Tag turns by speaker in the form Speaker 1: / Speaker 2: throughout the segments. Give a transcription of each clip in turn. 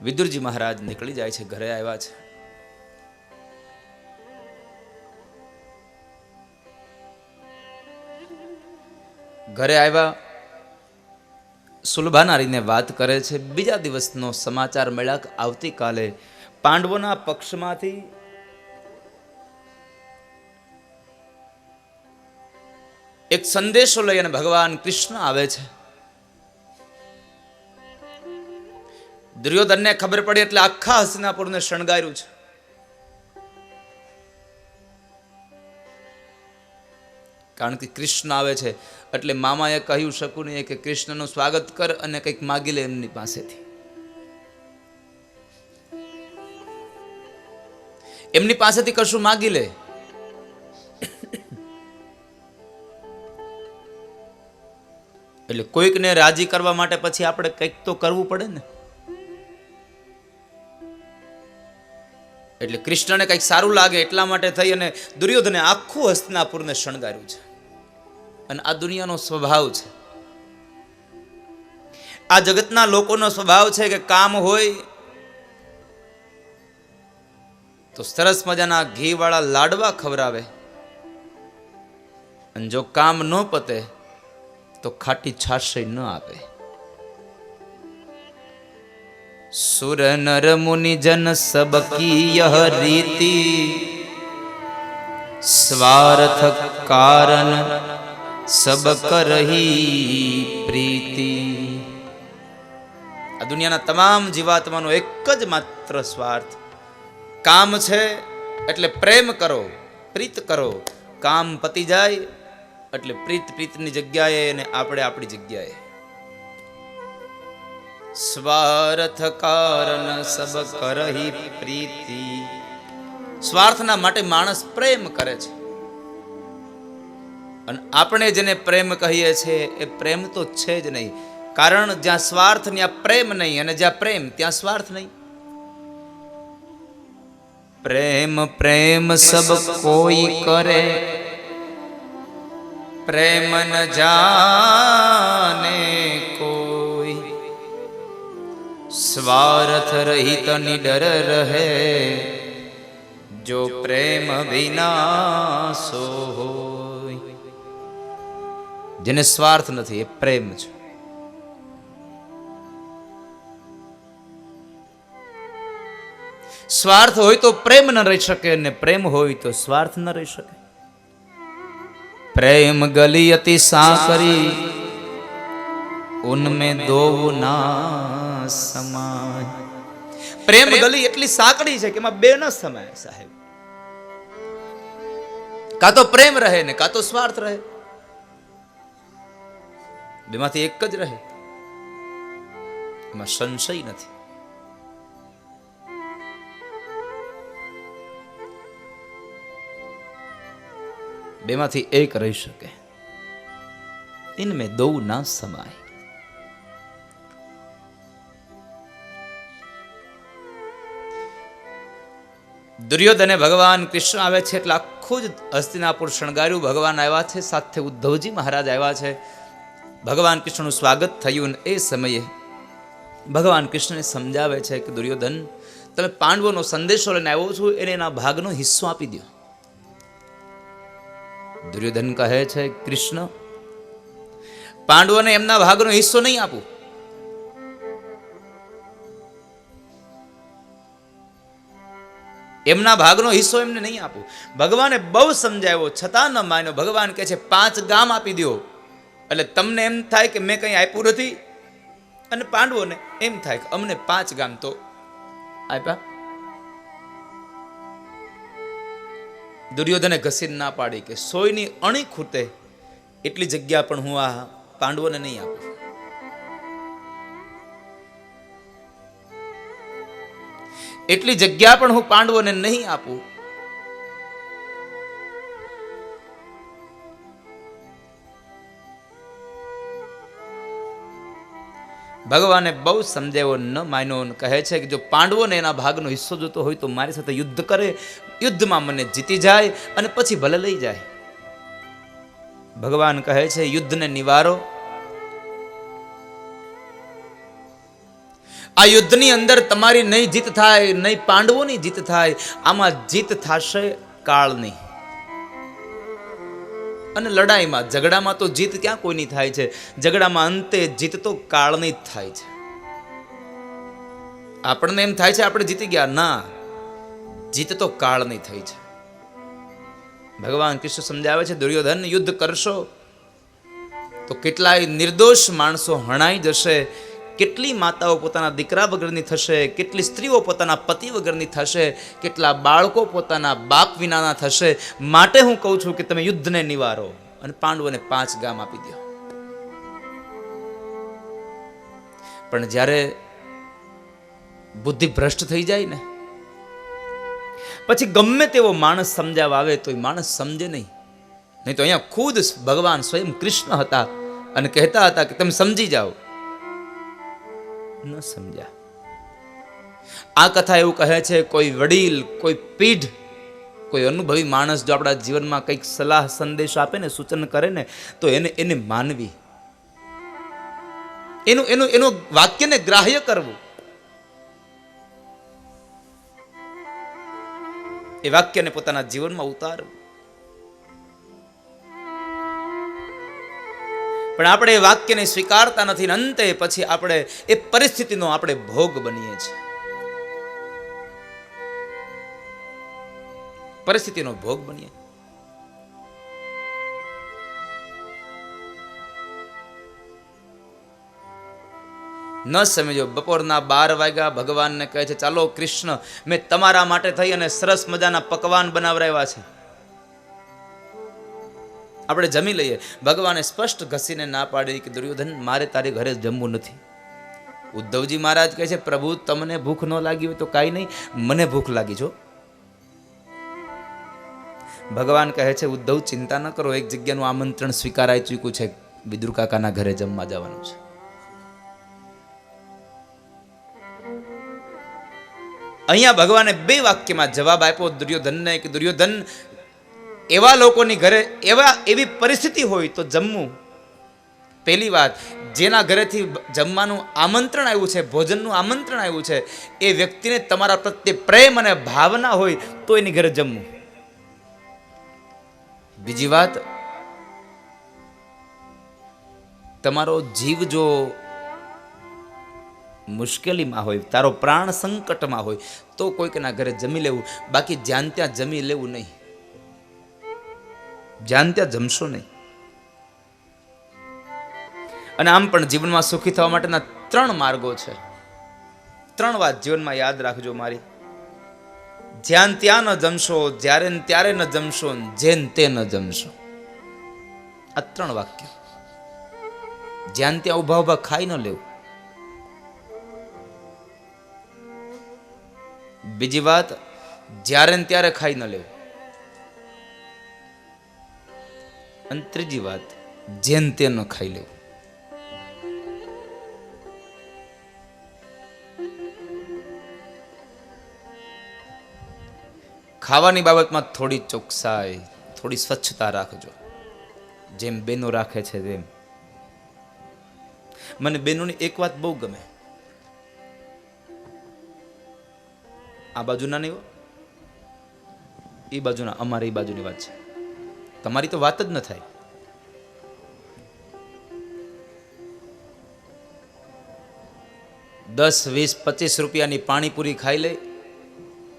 Speaker 1: વિદુરજી મહારાજ નીકળી જાય છે, ઘરે આવ્યા છે. ઘરે આવ્યા, સુલભાનારીને વાત કરે છે. બીજા દિવસનો સમાચાર મળ્યા કે આવતીકાલે પાંડવોના પક્ષમાંથી એક સંદેશો લઈ અને ભગવાન કૃષ્ણ આવે છે. દુર્યોધનને ખબર પડી એટલે આખા હસ્તિનાપુરને શણગાર્યું છે. કારણ કે કૃષ્ણ આવે છે એટલે મામાએ કહ્યું શકુનિએ કે કૃષ્ણનું સ્વાગત કર અને કંઈક માગી લે એમની પાસેથી. એમની પાસેથી કશું માગી લે. એટલે કોઈકને રાજી કરવા માટે પછી આપણે કંઈક તો કરવું પડે ને. એટલે કૃષ્ણને કંઈક સારું લાગે એટલા માટે થઈ અને દુર્યોધને આખું હસ્તિનાપુરને શણગાર્યું છે. અને આ દુનિયાનો સ્વભાવ છે, આ જગતના લોકોનો સ્વભાવ છે કે કામ હોય તો સરસ મજાના ઘી વાળા લાડવા ખવડાવે, અને જો કામ ન પતે તો ખાટી છાશ ન આપે. સુર નર મુનિ જન સબ કી યહ રીતિ, સ્વાર્થ કારણ સબ કરહી પ્રીતિ. આ દુનિયાના તમામ જીવાત્માનો એક જ માત્ર સ્વાર્થ કામ છે. એટલે પ્રેમ કરો, પ્રીત કરો. કામ પતી જાય એટલે પ્રીત પ્રીતની જગ્યાએ અને આપણે આપણી જગ્યાએ. સ્વાર્થ કારણ સબ કરહી પ્રીતિ. સ્વાર્થના માટે માણસ પ્રેમ કરે છે, અને આપણે જેને પ્રેમ કહીએ છીએ એ પ્રેમ તો છે જ નહીં. કારણ જ્યાં સ્વાર્થ ત્યાં પ્રેમ નહીં, અને જ્યાં પ્રેમ ત્યાં સ્વાર્થ નહીં. પ્રેમ પ્રેમ સબ કોઈ કરે, પ્રેમ ન જાને કોઈ. સ્વાર્થ રહિત નિડર રહે, જો પ્રેમ વિનાશો હોય. જેને સ્વાર્થ નથી એ પ્રેમ છે. સ્વાર્થ હોય તો પ્રેમ ન રહી શકે, અને પ્રેમ હોય તો સ્વાર્થ ન રહી શકે. પ્રેમ ગલી અતિ સાકરી, ઉનમે દો ના સમાય. પ્રેમ ગલી એટલી સાંકડી છે કે એમાં બે ન સમાય સાહેબ. કાં તો પ્રેમ રહે ને કાં તો સ્વાર્થ રહે, બેમાંથી એક જ રહે. એમાં સંશય નથી. બેમાંથી એક રહી શકે. ઇનમે દો ના સમાય. દુર્યોધને ભગવાન કૃષ્ણ આવે છે એટલે આખું જ હસ્તિનાપુર શણગાર્યું. ભગવાન આવ્યા છે, સાથે ઉદ્ધવજી મહારાજ આવ્યા છે. ભગવાન કૃષ્ણનું સ્વાગત થયું. એ સમયે ભગવાન કૃષ્ણને સમજાવે છે કે દુર્યોધન, તમે પાંડવોનો સંદેશો લઈને આવ્યો છું, એને એના ભાગનો હિસ્સો આપી દો. દુર્યોધન કહે છે, કૃષ્ણ, પાંડવોને એમના ભાગનો હિસ્સો નહીં આપું. એમના ભાગનો હિસ્સો એમને નહીં આપું. ભગવાને બહુ સમજાવ્યો છતાં ન માન્યો. ભગવાન કહે છે 5 ગામ આપી દો. એટલે તમને એમ થાય કે મેં કંઈ આપ્યું નથી, અને પાંડવોને એમ થાય કે અમને 5 ગામ તો આપ્યા. દુર્યોધને ઘસીને ના પાડી કે 100ની અણી ખૂટે એટલી જગ્યા પણ હું આ પાંડવોને નહીં આપું. એટલી જગ્યા પણ હું પાંડવોને નહીં આપું. ભગવાને બહુ સમજાવ્યો, ન માન્યો. કહે છે કે જો પાંડવોને એના ભાગનો હિસ્સો જોતો હોય તો મારી સાથે યુદ્ધ કરે, યુદ્ધમાં મને જીતી જાય અને પછી ભલે લઈ જાય. ભગવાન કહે છે યુદ્ધને નિવારો. આ યુદ્ધની અંદર તમારી નહીં જીત થાય, નહીં પાંડવોની જીત થાય, આમાં જીત થશે કાળની. અને લડાઈમાં, ઝઘડામાં તો જીત ક્યાં કોઈની થાય છે? ઝઘડામાં અંતે જીત તો કાળની જ થાય છે. આપણને એમ થાય છે આપણે જીતી ગયા, ના, જીત તો કાળની થઈ છે. ભગવાન કૃષ્ણ સમજાવે છે, દુર્યોધન યુદ્ધ કરશો તો કેટલાય નિર્દોષ માણસો હણાઈ જશે, કેટલી માતાઓ પોતાના દીકરા વગરની થશે, કેટલી સ્ત્રીઓ પોતાના પતિ વગરની થશે, કેટલા બાળકો પોતાના બાપ વિનાના થશે. માટે હું કહું છું કે તમે યુદ્ધને નિવારો અને પાંડવોને 5 ગામ આપી દો. પણ જ્યારે બુદ્ધિ ભ્રષ્ટ થઈ જાય ને, પછી ગમે તેવો માણસ સમજાવવા આવે તો એ માણસ સમજે નહીં. નહીં તો અહીંયા ખુદ ભગવાન સ્વયં કૃષ્ણ હતા અને કહેતા હતા કે તમે સમજી જાઓ. ન સમજ્યા. આ કથા એવું કહે છે, કોઈ વડીલ, કોઈ પીઢ, કોઈ અનુભવી માણસ જો આપણા જીવનમાં કંઈક સલાહ સંદેશ આપે ને, સૂચન કરે ને, તો એને માનવી, એનું વાક્યને ગ્રાહ્ય કરવું, એ વાક્યને પોતાના જીવનમાં ઉતારવું. પણ આપણે એ વાક્યને સ્વીકારતા નથી. અંતે પછી આપણે એ પરિસ્થિતિનો આપણે ભોગ બનીએ છીએ. પરિસ્થિતિનો ભોગ બનીએ. ન સમજો. બપોરના 12 વાગ્યા ભગવાનને કહે છે, ચાલો કૃષ્ણ, મેં તમારા માટે થઈ અને સરસ મજાના પકવાન બનાવરાવ્યા છે, આપણે જમી લઈએ. ભગવાને સ્પષ્ટ ઘસીને ના પાડી કે દુર્યોધન, મારે તારે ઘરે જમવું નથી. ઉદ્ધવજી મહારાજ કહે છે, પ્રભુ તમને ભૂખ ન લાગી હોય તો કાંઈ નહીં, મને ભૂખ લાગી છો. ભગવાન કહે છે, ઉદ્ધવ ચિંતા ન કરો, એક જગ્યાનું આમંત્રણ સ્વીકારાઈ ચૂક્યું છે, વિદુર કાકાના ઘરે જમવા જવાનું છે. અહીંયા ભગવાને 2 વાક્યમાં જવાબ આપ્યો દુર્યોધનને કે દુર્યોધન, એવા લોકોની ઘરે એવી પરિસ્થિતિ હોય તો જમવું. પહેલી વાત, જેના ઘરેથી જમવાનું આમંત્રણ આવ્યું છે, ભોજનનું આમંત્રણ આવ્યું છે, એ વ્યક્તિને તમારા પ્રત્યે પ્રેમ અને ભાવના હોય તો એની ઘરે જમવું. બીજી વાત, તમારો જીવ જો મુશ્કેલીમાં હોય, તારો પ્રાણ સંકટમાં હોય તો કોઈકના ઘરે જમી લેવું. બાકી જ્યાં ત્યાં જમી લેવું નહીં, જ્યાં ત્યાં જમશો નહીં. અને આમ પણ જીવનમાં સુખી થવા માટેના 3 માર્ગો છે. 3 વાત જીવનમાં યાદ રાખજો મારી. જ્યાં ત્યાં ન જમશો, જ્યારે ને ત્યારે ન જમશો, જેન તે ન જમશો. આ 3 વાક્ય. જ્યાં ત્યાં ઉભા ઉભા ખાઈ ન લેવું. બીજી વાત, જ્યારે ને ત્યારે ખાઈ ન લેવું. અને ત્રીજી વાત, જેન તે ન ખાઈ લેવું. ખાવાની બાબતમાં થોડી ચોકસાઈ, થોડી સ્વચ્છતા રાખજો, જેમ બેનો રાખે છે તેમ. મને બેનોની એક વાત બહુ ગમે. આ બાજુના નહીં, એ બાજુના, અમારે એ બાજુની વાત છે, તમારી તો વાત જ ન થાય. ₹10, ₹20, ₹25 પાણીપુરી ખાઈ લે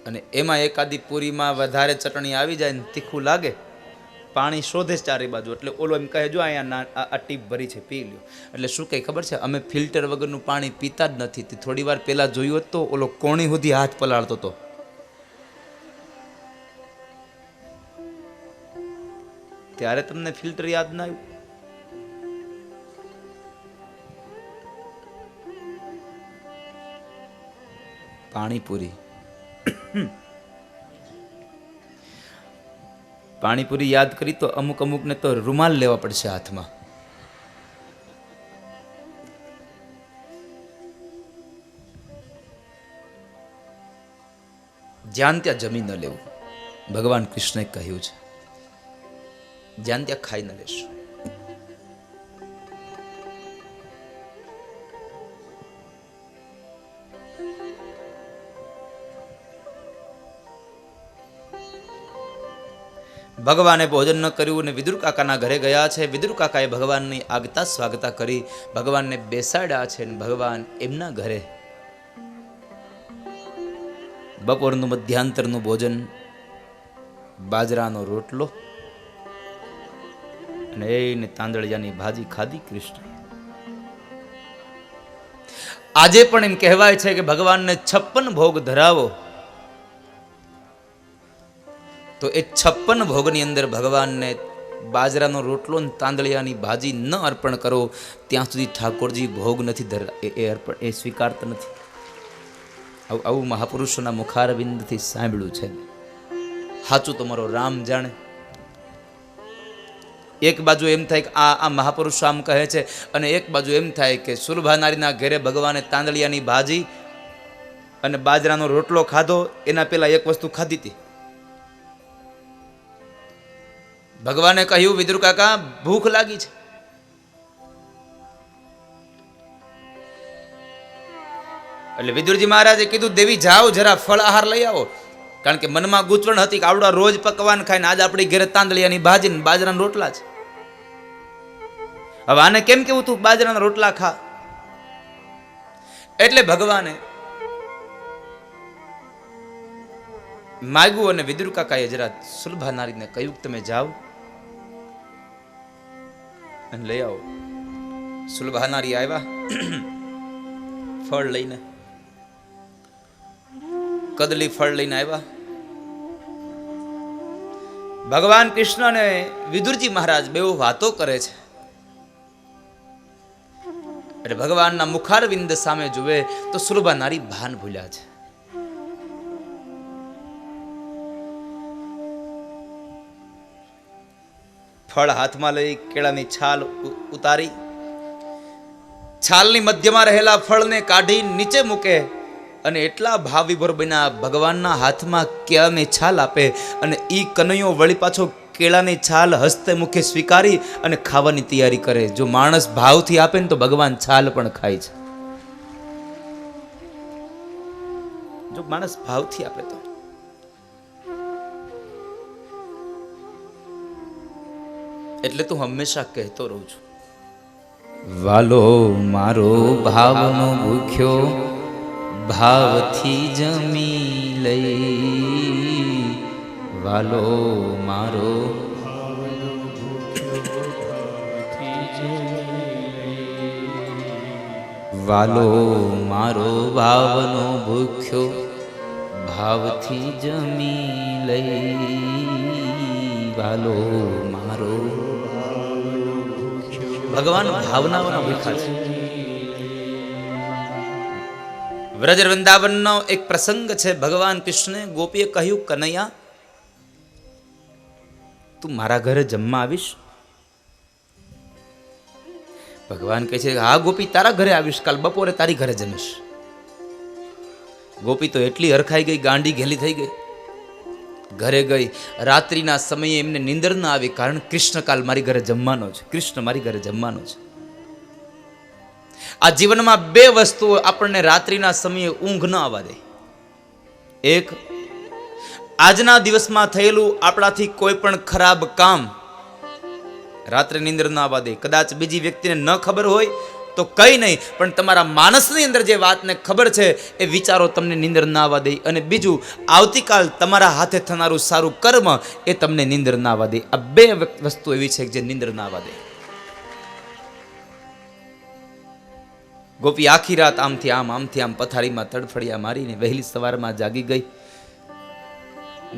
Speaker 1: અને એમાં એકાદી પૂરીમાં વધારે ચટણી આવી જાય ને તીખું લાગે, પાણી શોધે ચારે બાજુ. એટલે ઓલો એમ કહે, જો અહીંયા આ ટીપ ભરી છે, પી લ્યો. એટલે શું કહે ખબર છે, અમે ફિલ્ટર વગરનું પાણી પીતા જ નથી. થોડી વાર પહેલા જોયું તો ઓલો કોણી સુધી હાથ પલાળતો હતો. ત્યારે તમને ફિલ્ટર યાદ ના આવ્યું? પાણીપુરી, પાણીપુરી યાદ કરી તો અમુક અમુકને તો રૂમાલ લેવા પડશે હાથમાં. જ્યાં ત્યાં જમી ન લેવું. ભગવાન કૃષ્ણે કહ્યું છે, જ્યાં ત્યાં ખાઈ ન લેશો. ભગવાને ભોજન ન કર્યું અને વિદુર કાકાના ઘરે ગયા છે. વિદુર કાકાએ ભગવાનની આગતા સ્વાગતા કરી, ભગવાનને બેસાડ્યા છે અને ભગવાન એમના ઘરે બપોરનું મધ્યાંતરનું ભોજન, બાજરાનો રોટલો અને એને તાંદળિયાની ભાજી ખાધી કૃષ્ણ. આજે પણ એમ કહેવાય છે કે ભગવાનને 56 ભોગ ધરાવો તો એ 56 ભોગની અંદર ભગવાનને બાજરાનો રોટલો અને તાંદળિયાની ભાજી ન અર્પણ કરો ત્યાં સુધી ઠાકોરજી ભોગ નથી ધરતા, એ સ્વીકારતા નથી. આવું મહાપુરુષોના મુખારવિંદથી સાંભળ્યું છે. સાચું તમારો રામ જાણે. એક બાજુ એમ થાય કે આ મહાપુરુષો આમ કહે છે, અને એક બાજુ એમ થાય કે સુલભા નારીના ઘરે ભગવાને તાંદળિયાની ભાજી અને બાજરાનો રોટલો ખાધો, એના પહેલા એક વસ્તુ ખાધી હતી. ભગવાને કહ્યું, વિદુર કાકા ભૂખ લાગી છે. એટલે વિદુરજી મહારાજે કીધું, દેવી જાઓ જરા ફળ આહાર લઈ આવો. કારણ કે મનમાં ગૂંચવણ હતી કે આવડા રોજ પકવાન ખાઈને આજ આપણી ઘરે તાંદળિયાની ભાજી ને બાજરાના રોટલા છે. હવે આને કેમ કેવું તું બાજરાના રોટલા ખા? એટલે ભગવાને માગ્યું અને વિદુર કાકાએ જરા સુલભા નારીને કહ્યું, તમે જાઓ અને લઈ આવો. સુલભા નારી આવ્યા ફળ લઈને, કદલી ફળ લઈને આવ્યા. ભગવાન કૃષ્ણ અને વિદુરજી મહારાજ બેઉ વાતો કરે છે. એટલે ભગવાનના મુખારવિંદ સામે જુએ તો સુલભા નારી ભાન ભૂલ્યા છે. ફળ હાથમાં લઈ કેળાની છાલ ઉતારી, છાલની મધ્યમાં રહેલા ફળને કાઢી નીચે મૂકે અને એટલા ભાવ વિભોર બન્યા, ભગવાનના હાથમાં કેળાની છાલ આપે અને ઈ કનૈયો વળી પાછો કેળાની છાલ હસ્તે મુખે સ્વીકારી અને ખાવાની તૈયારી કરે. જો માણસ ભાવથી આપે ને તો ભગવાન છાલ પણ ખાય છે. જો માણસ ભાવથી આપે તો. એટલે તું હંમેશા કહેતો રહું છું, વાલો મારો ભાવનો ભૂખ્યો ભાવથી જમી લઈ. વાલો મારો વાલો મારો ભાવનો ભૂખ્યો ભાવથી જમી લઈ. વાલો મારો. ભગવાન ભાવનાઓના ભૂખ્યા છે. વ્રજ વૃંદાવનનો એક પ્રસંગ છે. ભગવાન કૃષ્ણે ગોપીએ કહ્યું, કનૈયા તું મારા ઘરે જમવા આવીશ? ભગવાન કહે છે, હા ગોપી તારા ઘરે આવીશ, કાલ બપોરે તારી ઘરે જમીશ. ગોપી તો એટલી હરખાઈ ગઈ, ગાંડી ઘેલી થઈ ગઈ. ઘરે ગઈ, રાત્રિના સમયે એમને નીંદર ન આવી, કારણ કૃષ્ણ કાલ મારી ઘરે જમવાનો છે, કૃષ્ણ મારી ઘરે જમવાનો છે. આ જીવનમાં બે વસ્તુઓ આપણને રાત્રિના સમયે ઊંઘ ન આવવા દે. એક, આજના દિવસમાં થયેલું આપણાથી કોઈ પણ ખરાબ કામ રાત્રે નીંદર ન આવવા દે. કદાચ બીજી વ્યક્તિને ન ખબર હોય તો કઈ નહીં, પણ તમારા માનસની અંદર જે વાતને ખબર છે એ વિચારો તમને નીંદર ના આવવા દે. અને બીજું, આવતીકાલ તમારા હાથે થનારું સારું કર્મ એ તમને નીંદર ના આવવા દે. આ બે વસ્તુ એવી છે જે નીંદર ના આવવા દે. ગોપી આખી રાત આમથી આમ પથારીમાં તડફડિયા મારીને વહેલી સવારમાં જાગી ગઈ.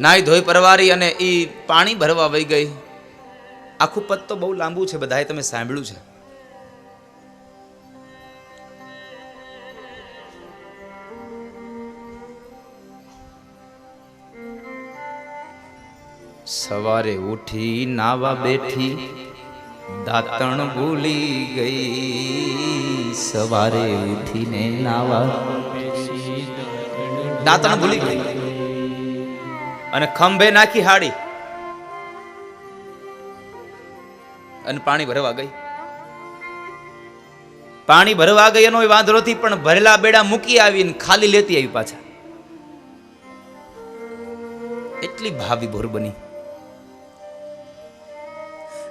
Speaker 1: નાઈ ધોઈ પરવારી અને એ પાણી ભરવા વહી ગઈ. આખું પદ તો બહુ લાંબુ છે, બધાએ તમે સાંભળ્યું છે. સવારે ઉઠી નાવા બેઠી, દાંતણ ભૂલી ગઈ. સવારે ઉઠીને નાવા દાંતણ ભૂલી ગઈ અને ખંભે નાખી હાડી અને પાણી ભરવા ગઈ. પાણી ભરવા ગઈ એનો વાંધો નથી, પણ ભરેલા બેડા મૂકી આવીને ખાલી લેતી આવી પાછા. એટલી ભાવી ભોર બની.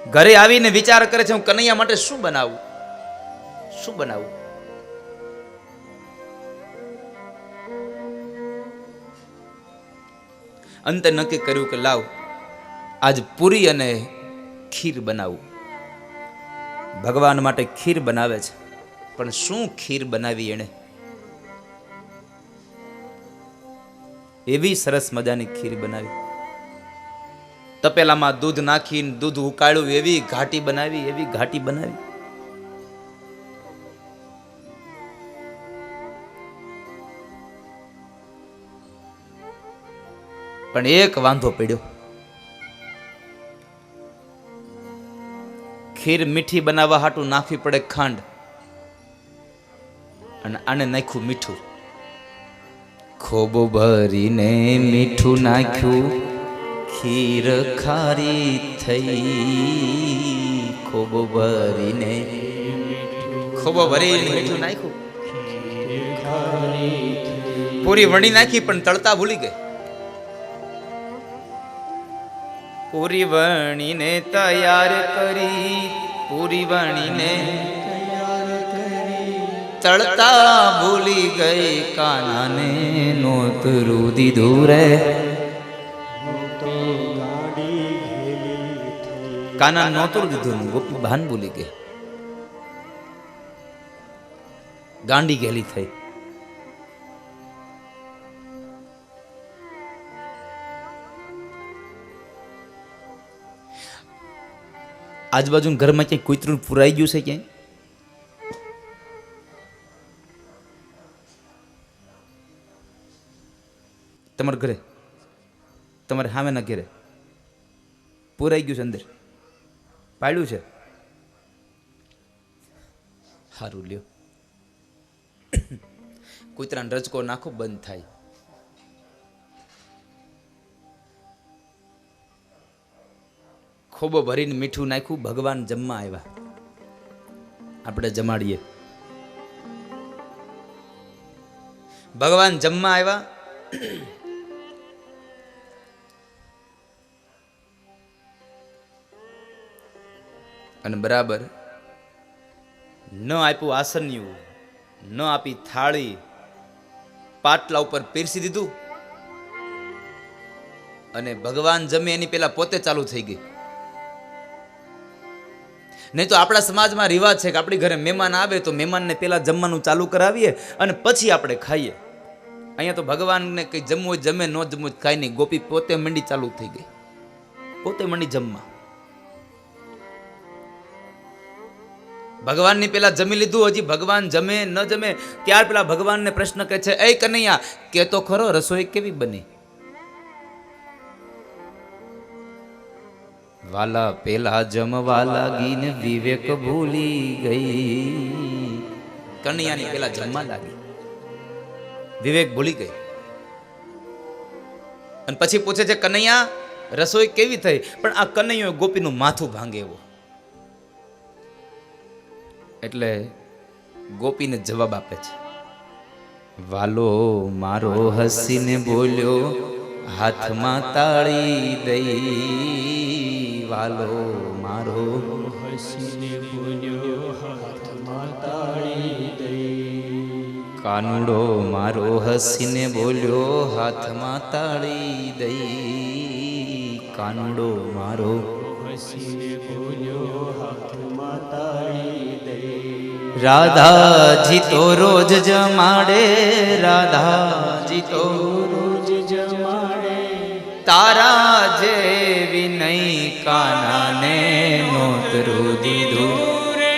Speaker 1: ઘરે આવીને વિચાર કરે છે હું કનૈયા માટે શું બનાવું, શું બનાવું. અંતે નક્કી કર્યું કે લાવ આજ પૂરી અને ખીર બનાવું. ભગવાન માટે ખીર બનાવે છે, પણ શું ખીર બનાવી એણે. એવી સરસ મજાની ખીર બનાવી. તપેલામાં દૂધ નાખીને દૂધ ઉકાળ્યું, એવી ઘાટી બનાવી, એવી ઘાટી બનાવી. પણ એક વાંધો પડ્યો. ખીર મીઠી બનાવવા હાટું નાખવી પડે ખાંડ, અને આને નાખ્યું મીઠું. ખોબો ભરીને મીઠું નાખ્યું, ખીર ખારી થઈ. ખોબો ભરીને મીઠું નાખ્યું, પૂરી વણી નાખી પણ તળતા ભૂલી ગઈ. પૂરી વણીને તૈયાર કરી, પૂરી વણીને તળતા ભૂલી ગઈ. કાનાને નોતરું દીધું રે, કાના નોતરું દીધું, ગોપી ભાન ભૂલી ગઈ, ગાંડી ગેલી થઈ. આજુબાજુ ઘરમાં ક્યાંય કૂતરું પુરાઈ ગયું છે ક્યાંય? તમારા ઘરે, તમારે સામેના ઘરે પુરાઈ ગયું છે, અંદર પાડ્યું છે? સારું લ્યો, કૂતરાને રજકો નાખો બંધ થાય. ખોબો ભરીને મીઠું નાખ્યું, ભગવાન જમવા આવ્યા. આપણે જમાડીએ. ભગવાન જમવા આવ્યા. અને બરાબર ન આપ્યું આસન્યું, ન આપી થાળી, પાટલા ઉપર પીરસી દીધું. અને ભગવાન જમે એની પેલા પોતે ચાલુ થઈ ગઈ. નહીં તો આપણા સમાજમાં રિવાજ છે કે આપણી ઘરે મહેમાન આવે તો મહેમાનને પેલા જમવાનું ચાલુ કરાવીએ અને પછી આપણે ખાઈએ. અહીંયા તો ભગવાનને કઈ જમવું હોય જમે, ન જમવું હોય ખાઈ નહીં. ગોપી પોતે મંડી ચાલુ થઈ ગઈ, પોતે મંડી જમવા. ભગવાનની પેલા જમી લીધું, હજી ભગવાન જમે ન જમે ત્યાર પેલા ભગવાનને પ્રશ્ન કહે છે, એ કનૈયા કે તો ખરો રસોઈ કેવી બની? વાલા પેલા જમવા લાગીને વિવેક ભૂલી ગઈ. કનૈયાની પેલા જમવા લાગી, વિવેક ભૂલી ગઈ. અને પછી પૂછે છે, કનૈયા રસોઈ કેવી થઈ? પણ આ કનૈયો ગોપીનું માથું ભાંગે એવો. એટલે ગોપીને જવાબ આપે છે, વાલો મારો હસીને બોલ્યો, હાથમાં તાળી દઈ. વાલો મારો હસીને બોલ્યો, હાથમાં તાળી દઈ. કાનુડો મારો હસીને બોલ્યો, હાથમાં તાળી દઈ. કાનુડો મારો હસીને બોલ્યો, હાથમાં તાળી દઈ. રાધાજી તો રોજ જમાડે, રાધાજી તો રોજ જમાડે. તારા જેવી નહીં કાનાને નોતરું દીધું રે.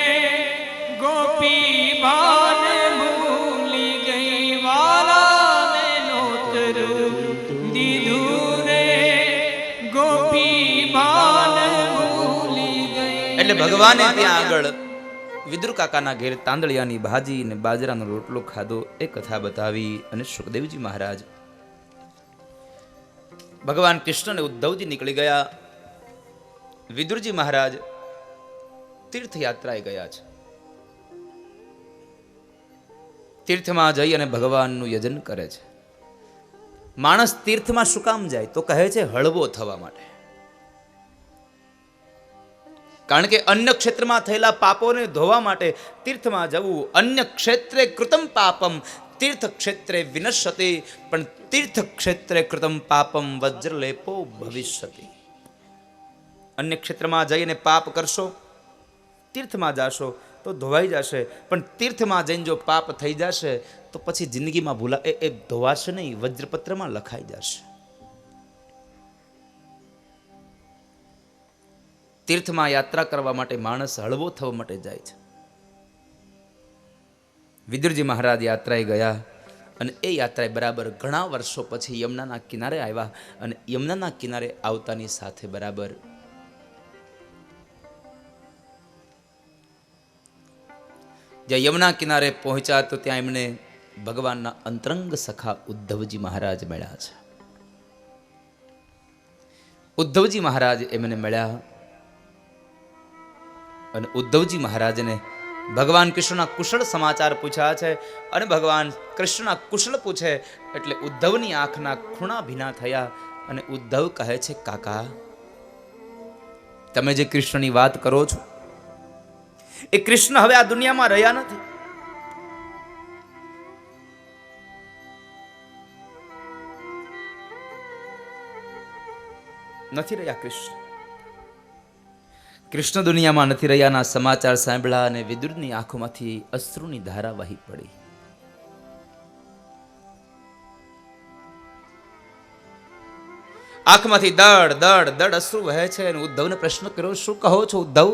Speaker 1: ગોપી બાને ભૂલી ગઈ, વાલાને નોતરું દીધું રે. ગોપી બાને ભૂલી ગઈ. એટલે ભગવાને ત્યાં આગળ વિદુર કાકાના ઘેર તાંદળિયાની ભાજી અને બાજરાનો રોટલો ખાધો, એ કથા બતાવી. અને સુખદેવજી મહારાજ ભગવાન કૃષ્ણ અને ઉદ્ધવજી નીકળી ગયા. વિદુરજી મહારાજ તીર્થયાત્રાએ ગયા છે. તીર્થમાં જઈ અને ભગવાનનું યજન કરે છે. માણસ તીર્થમાં શું કામ જાય? તો કહે છે હળવો થવા માટે. કારણ કે અન્ય ક્ષેત્રમાં થયેલા પાપોને ધોવા માટે તીર્થમાં જવું. અન્ય ક્ષેત્રે કૃતમ પાપમ તીર્થ ક્ષેત્રે વિનશ્યતિ, પણ તીર્થ ક્ષેત્રે કૃતમ પાપમ વજ્રલેપો ભવિષ્યતિ. અન્ય ક્ષેત્રમાં જઈને પાપ કરશો, તીર્થમાં જાશો તો ધોવાઈ જશે, પણ તીર્થમાં જઈને જો પાપ થઈ જશે તો પછી જિંદગીમાં ભૂલા એ ધોવાશે નહીં, વજ્રપત્રમાં લખાઈ જશે. તીર્થમાં યાત્રા કરવા માટે માણસ હળવો થવા માટે જાય છે. વિદુરજી મહારાજ યાત્રાએ ગયા અને એ યાત્રાએ બરાબર ઘણા વર્ષો પછી યમુનાના કિનારે આવ્યા અને યમુનાના કિનારે આવતાની સાથે બરાબર જ્યાં યમુના કિનારે પહોંચ્યા તો ત્યાં એમને ભગવાનના અંતરંગ સખા ઉદ્ધવજી મહારાજ મળ્યા છે. ઉદ્ધવજી મહારાજ એમને મળ્યા અને ઉદ્ધવજી મહારાજને ભગવાન કૃષ્ણના કુશળ સમાચાર પૂછ્યા છે. અને ભગવાન કૃષ્ણના કુશળ પૂછે એટલે ઉદ્ધવની આંખના ખૂણા ભીના થયા અને ઉદ્ધવ કહે છે, કાકા તમે જે કૃષ્ણની વાત કરો છો એ કૃષ્ણ હવે આ દુનિયામાં રહ્યા નથી રહ્યા. કૃષ્ણ દુનિયામાં નથી રહ્યાના સમાચાર સાંભળ્યા અને વિદુરની આંખોમાંથી અશ્રુની ધારા વહી પડી. આંખમાંથી દડ દડ દડ અશ્રુ વહે છે અને ઉદ્ધવને પ્રશ્ન કર્યો, શું કહો છો ઉદ્ધવ?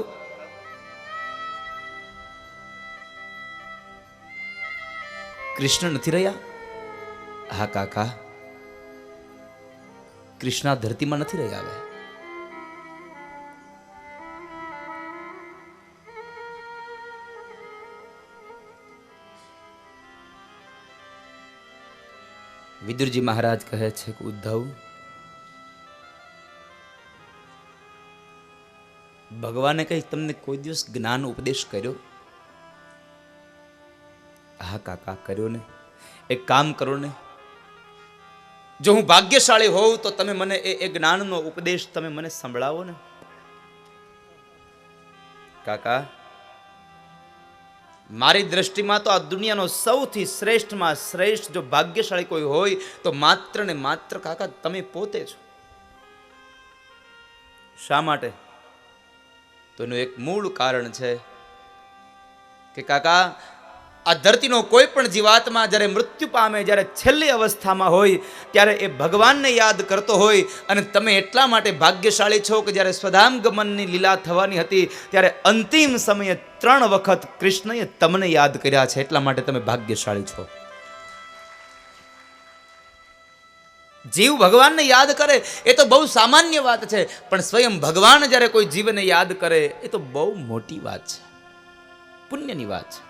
Speaker 1: કૃષ્ણ નથી રહ્યા? હા કાકા, કૃષ્ણ ધરતીમાં નથી રહ્યા. હવે વિદુરજી મહારાજ કહે છે કે ઉદ્ધવ, ભગવાને કઈ તમને કોઈ દિવસ જ્ઞાન ઉપદેશ કર્યો? હા કાકા, કર્યો ને. એક કામ કરો ને, જો હું ભાગ્યશાળી હોઉં તો તમે મને એ જ્ઞાનનો ઉપદેશ તમે મને સંભળાવો ને. કાકા, મારી દ્રષ્ટિમાં તો આ દુનિયાનો સૌથી શ્રેષ્ઠમાં શ્રેષ્ઠ જો ભાગ્યશાળી કોઈ હોય તો માત્ર ને માત્ર કાકા તમે પોતે છો. શા માટે? તો એનું એક મૂળ કારણ છે કે કાકા, આ ધરતીનો કોઈ પણ જીવાત્મા જ્યારે મૃત્યુ પામે, જ્યારે છેલ્લી અવસ્થામાં હોય ત્યારે એ ભગવાનને યાદ કરતો હોય. અને તમે એટલા માટે ભાગ્યશાળી છો કે જ્યારે સ્વધામ ગમનની લીલા થવાની હતી ત્યારે અંતિમ સમયે 3 વખત કૃષ્ણએ તમને યાદ કર્યા છે. એટલા માટે તમે ભાગ્યશાળી છો. જીવ ભગવાનને યાદ કરે એ તો બહુ સામાન્ય વાત છે, પણ સ્વયં ભગવાન જ્યારે કોઈ જીવને યાદ કરે એ તો બહુ મોટી વાત છે, પુણ્યની વાત છે.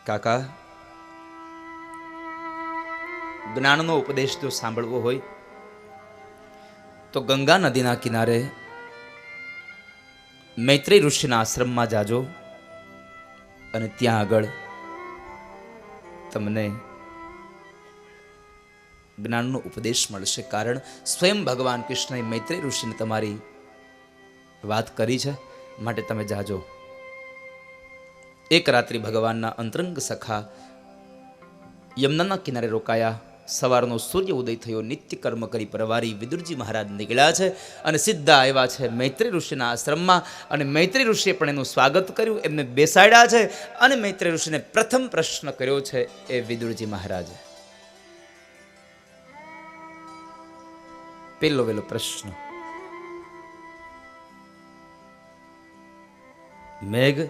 Speaker 1: કાકા, જ્ઞાનનો ઉપદેશ જો સાંભળવો હોય તો ગંગા નદીના કિનારે મૈત્રેય ઋષિના આશ્રમમાં જાજો અને ત્યાં આગળ તમને જ્ઞાનનો ઉપદેશ મળશે. કારણ સ્વયં ભગવાન કૃષ્ણએ મૈત્રેય ઋષિને તમારી વાત કરી છે, માટે તમે જાજો. એક રાત્રિ ભગવાનના અંતરંગ સખા યમુનાના કિનારે રોકાયા. સવારનો સૂર્ય ઉદય થયો. નિત્ય કર્મ કરી પરવારી વિદુરજી મહારાજ નીકળ્યા છે અને સીધા આવ્યા છે મૈત્રેય ઋષિના આશ્રમમાં. અને મૈત્રેય ઋષિએ પણ એનું સ્વાગત કર્યું, એમને બેસાડ્યા છે. અને મૈત્રેય ઋષિને પ્રથમ પ્રશ્ન કર્યો છે એ વિદુરજી મહારાજે. પેલો પ્રશ્ન, મેઘ,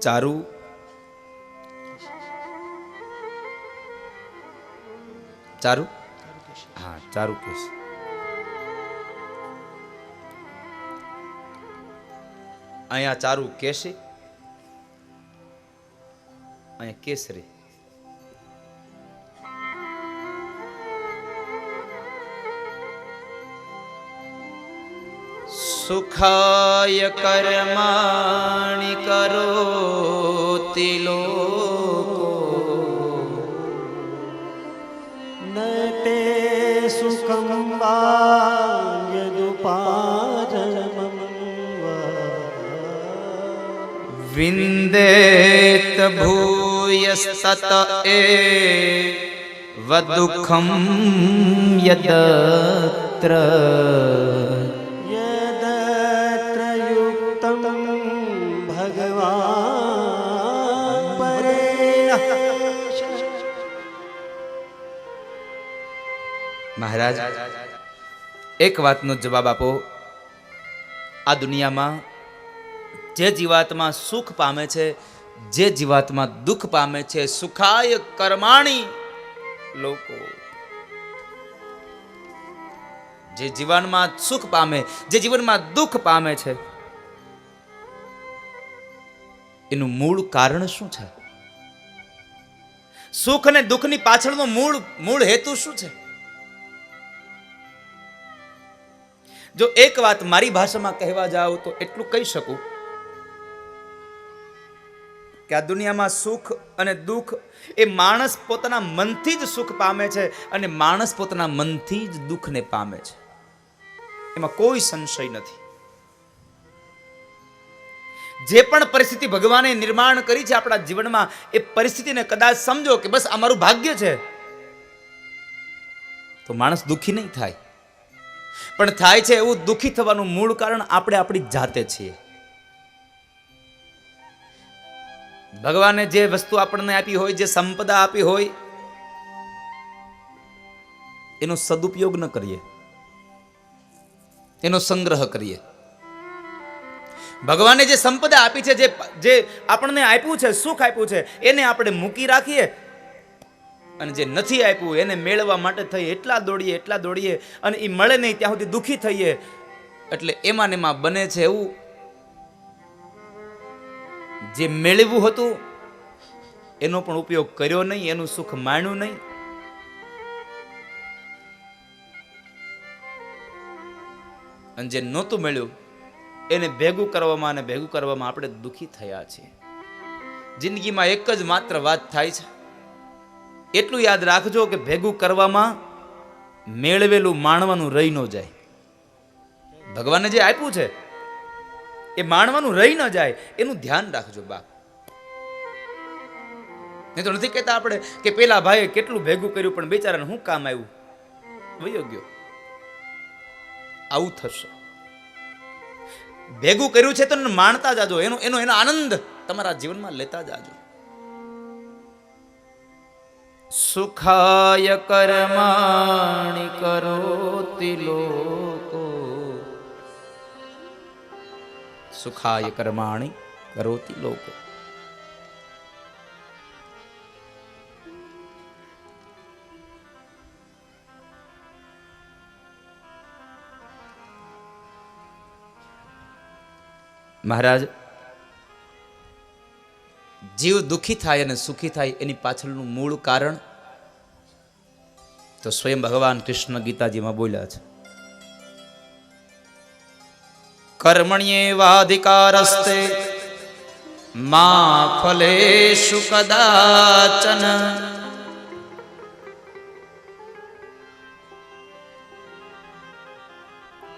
Speaker 1: ચારુ, ચારુ, હા ચારુ કેસ. અહીંયા ચારુ કેસી, અહીંયા કેસરી. સુખાય કર્માણિ કરોતિ લોકો વિંદેત ભૂયસ્તત એવ દુઃખમ યદત્ર
Speaker 2: યદત્ર યુક્તમ ભગવાન પરેણ.
Speaker 1: મહારાજ, એક વાતનો જવાબ આપો. આ દુનિયામાં જે જીવાત્મા સુખ પામે છે, જે જીવાત્મા દુઃખ પામે છે, સુખાય કર્માણી લોકો. જે જીવનમાં સુખ પામે, જે જીવનમાં દુઃખ પામે છે, એનું મૂળ કારણ શું છે? સુખ અને દુઃખની પાછળનો મૂળ હેતુ શું છે? જો એક વાત મારી ભાષામાં કહેવા જાવ તો એટલું કહી શકું કે આ દુનિયામાં સુખ અને દુઃખ એ માણસ પોતાના મનથી જ સુખ પામે છે અને માણસ પોતાના મનથી જ દુઃખને પામે છે. એમાં કોઈ સંશય નથી. જે પણ પરિસ્થિતિ ભગવાને નિર્માણ કરી છે આપણા જીવનમાં, એ પરિસ્થિતિને કદાચ સમજો કે બસ આ મારું ભાગ્ય છે, તો માણસ દુઃખી નહીં થાય. પણ થાય છે એવું દુઃખી થવાનું મૂળ કારણ આપણે આપણી જાતે છીએ. ભગવાને જે વસ્તુ આપણને આપી હોય, જે સંપદા આપી હોય, એનો સદુપયોગ ન કરીએ, એનો સંગ્રહ કરીએ. ભગવાને જે સંપદા આપી છે, જે આપણને આપ્યું છે, સુખ આપ્યું છે, એને આપણે મૂકી રાખીએ અને જે નથી આપ્યું એને મેળવવા માટે થઈ એટલા દોડીએ અને એ મળે નહીં ત્યાં સુધી દુઃખી થઈએ. એટલે એમાં ને એમાં બને છે એવું, જે મેળવ્યું હતું એનો પણ ઉપયોગ કર્યો નહીં, એનું સુખ માણ્યું નહીં. અને જે નહોતું મળ્યું એને ભેગું કરવામાં આપણે દુઃખી થયા છીએ. જિંદગીમાં એક જ માત્ર વાત થાય છે, એટલું યાદ રાખજો કે ભેગું કરવામાં મેળવેલું માણવાનું રહી ન જાય. ભગવાને જે આપ્યું છે એ માણવાનું રહી ન જાય, એનું ધ્યાન રાખજો બાપ. નહીં તો નથી કહેતા આપણે કે પેલા ભાઈએ કેટલું ભેગું કર્યું પણ બિચારાને શું કામ આવ્યું, વયો ગયો. આવું થશે. ભેગું કર્યું છે તો માણતા જાજો, એનો આનંદ તમારા જીવનમાં લેતા જાજો. સુખાય કર્માણિ કરોતિ લોકો, સુખાય કર્માણિ કરોતિ લોકો. મહારાજ, જીવ દુઃખી થાય અને સુખી થાય એની પાછળનું મૂળ કારણ તો સ્વયં ભગવાન કૃષ્ણ ગીતાજીમાં બોલ્યા છે. કર્મણ્યેવાધિકારસ્તે મા ફલેષુ કદાચન.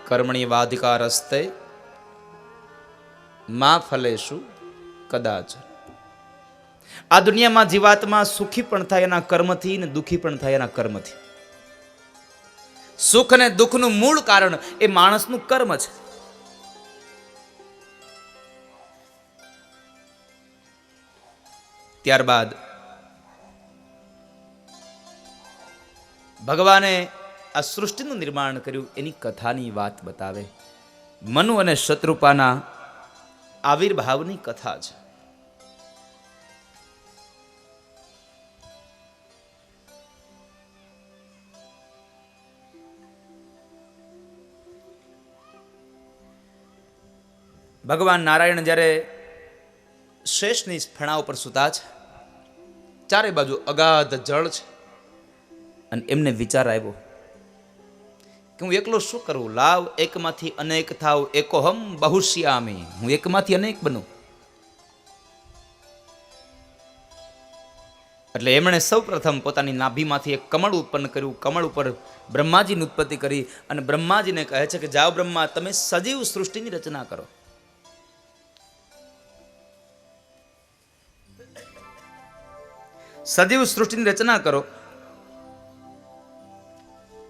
Speaker 1: કર્મણ્યેવાધિકારસ્તે મા ફલેષુ કદાચ. આ દુનિયામાં જીવાત્મા સુખી પણ થાય એના કર્મથી ને દુઃખી પણ થાય એના કર્મથી. સુખ અને દુઃખનું મૂળ કારણ એ માણસનું કર્મ છે. ત્યારબાદ ભગવાને આ સૃષ્ટિનું નિર્માણ કર્યું એની કથાની વાત બતાવે. મનુ અને શત્રુપાના આવિર્ભાવની કથા છે. ભગવાન નારાયણ જ્યારે શેષની ફણા ઉપર સૂતા છે, ચારે બાજુ અગાધ જળ છે, અને એમને વિચાર આવ્યો કે હું એકલો શું કરું, લાવ એકમાંથી અનેક થાવ, એકોહમ બહુશ્યામી, હું એકમાંથી અનેક બનું. એટલે એમણે સૌ પ્રથમ પોતાની નાભીમાંથી એક કમળ ઉત્પન્ન કર્યું. કમળ ઉપર બ્રહ્માજીની ઉત્પત્તિ કરી અને બ્રહ્માજીને કહે છે કે જાઓ બ્રહ્મા, તમે સજીવ સૃષ્ટિની રચના કરો. સજીવ સૃષ્ટિની રચના કરો.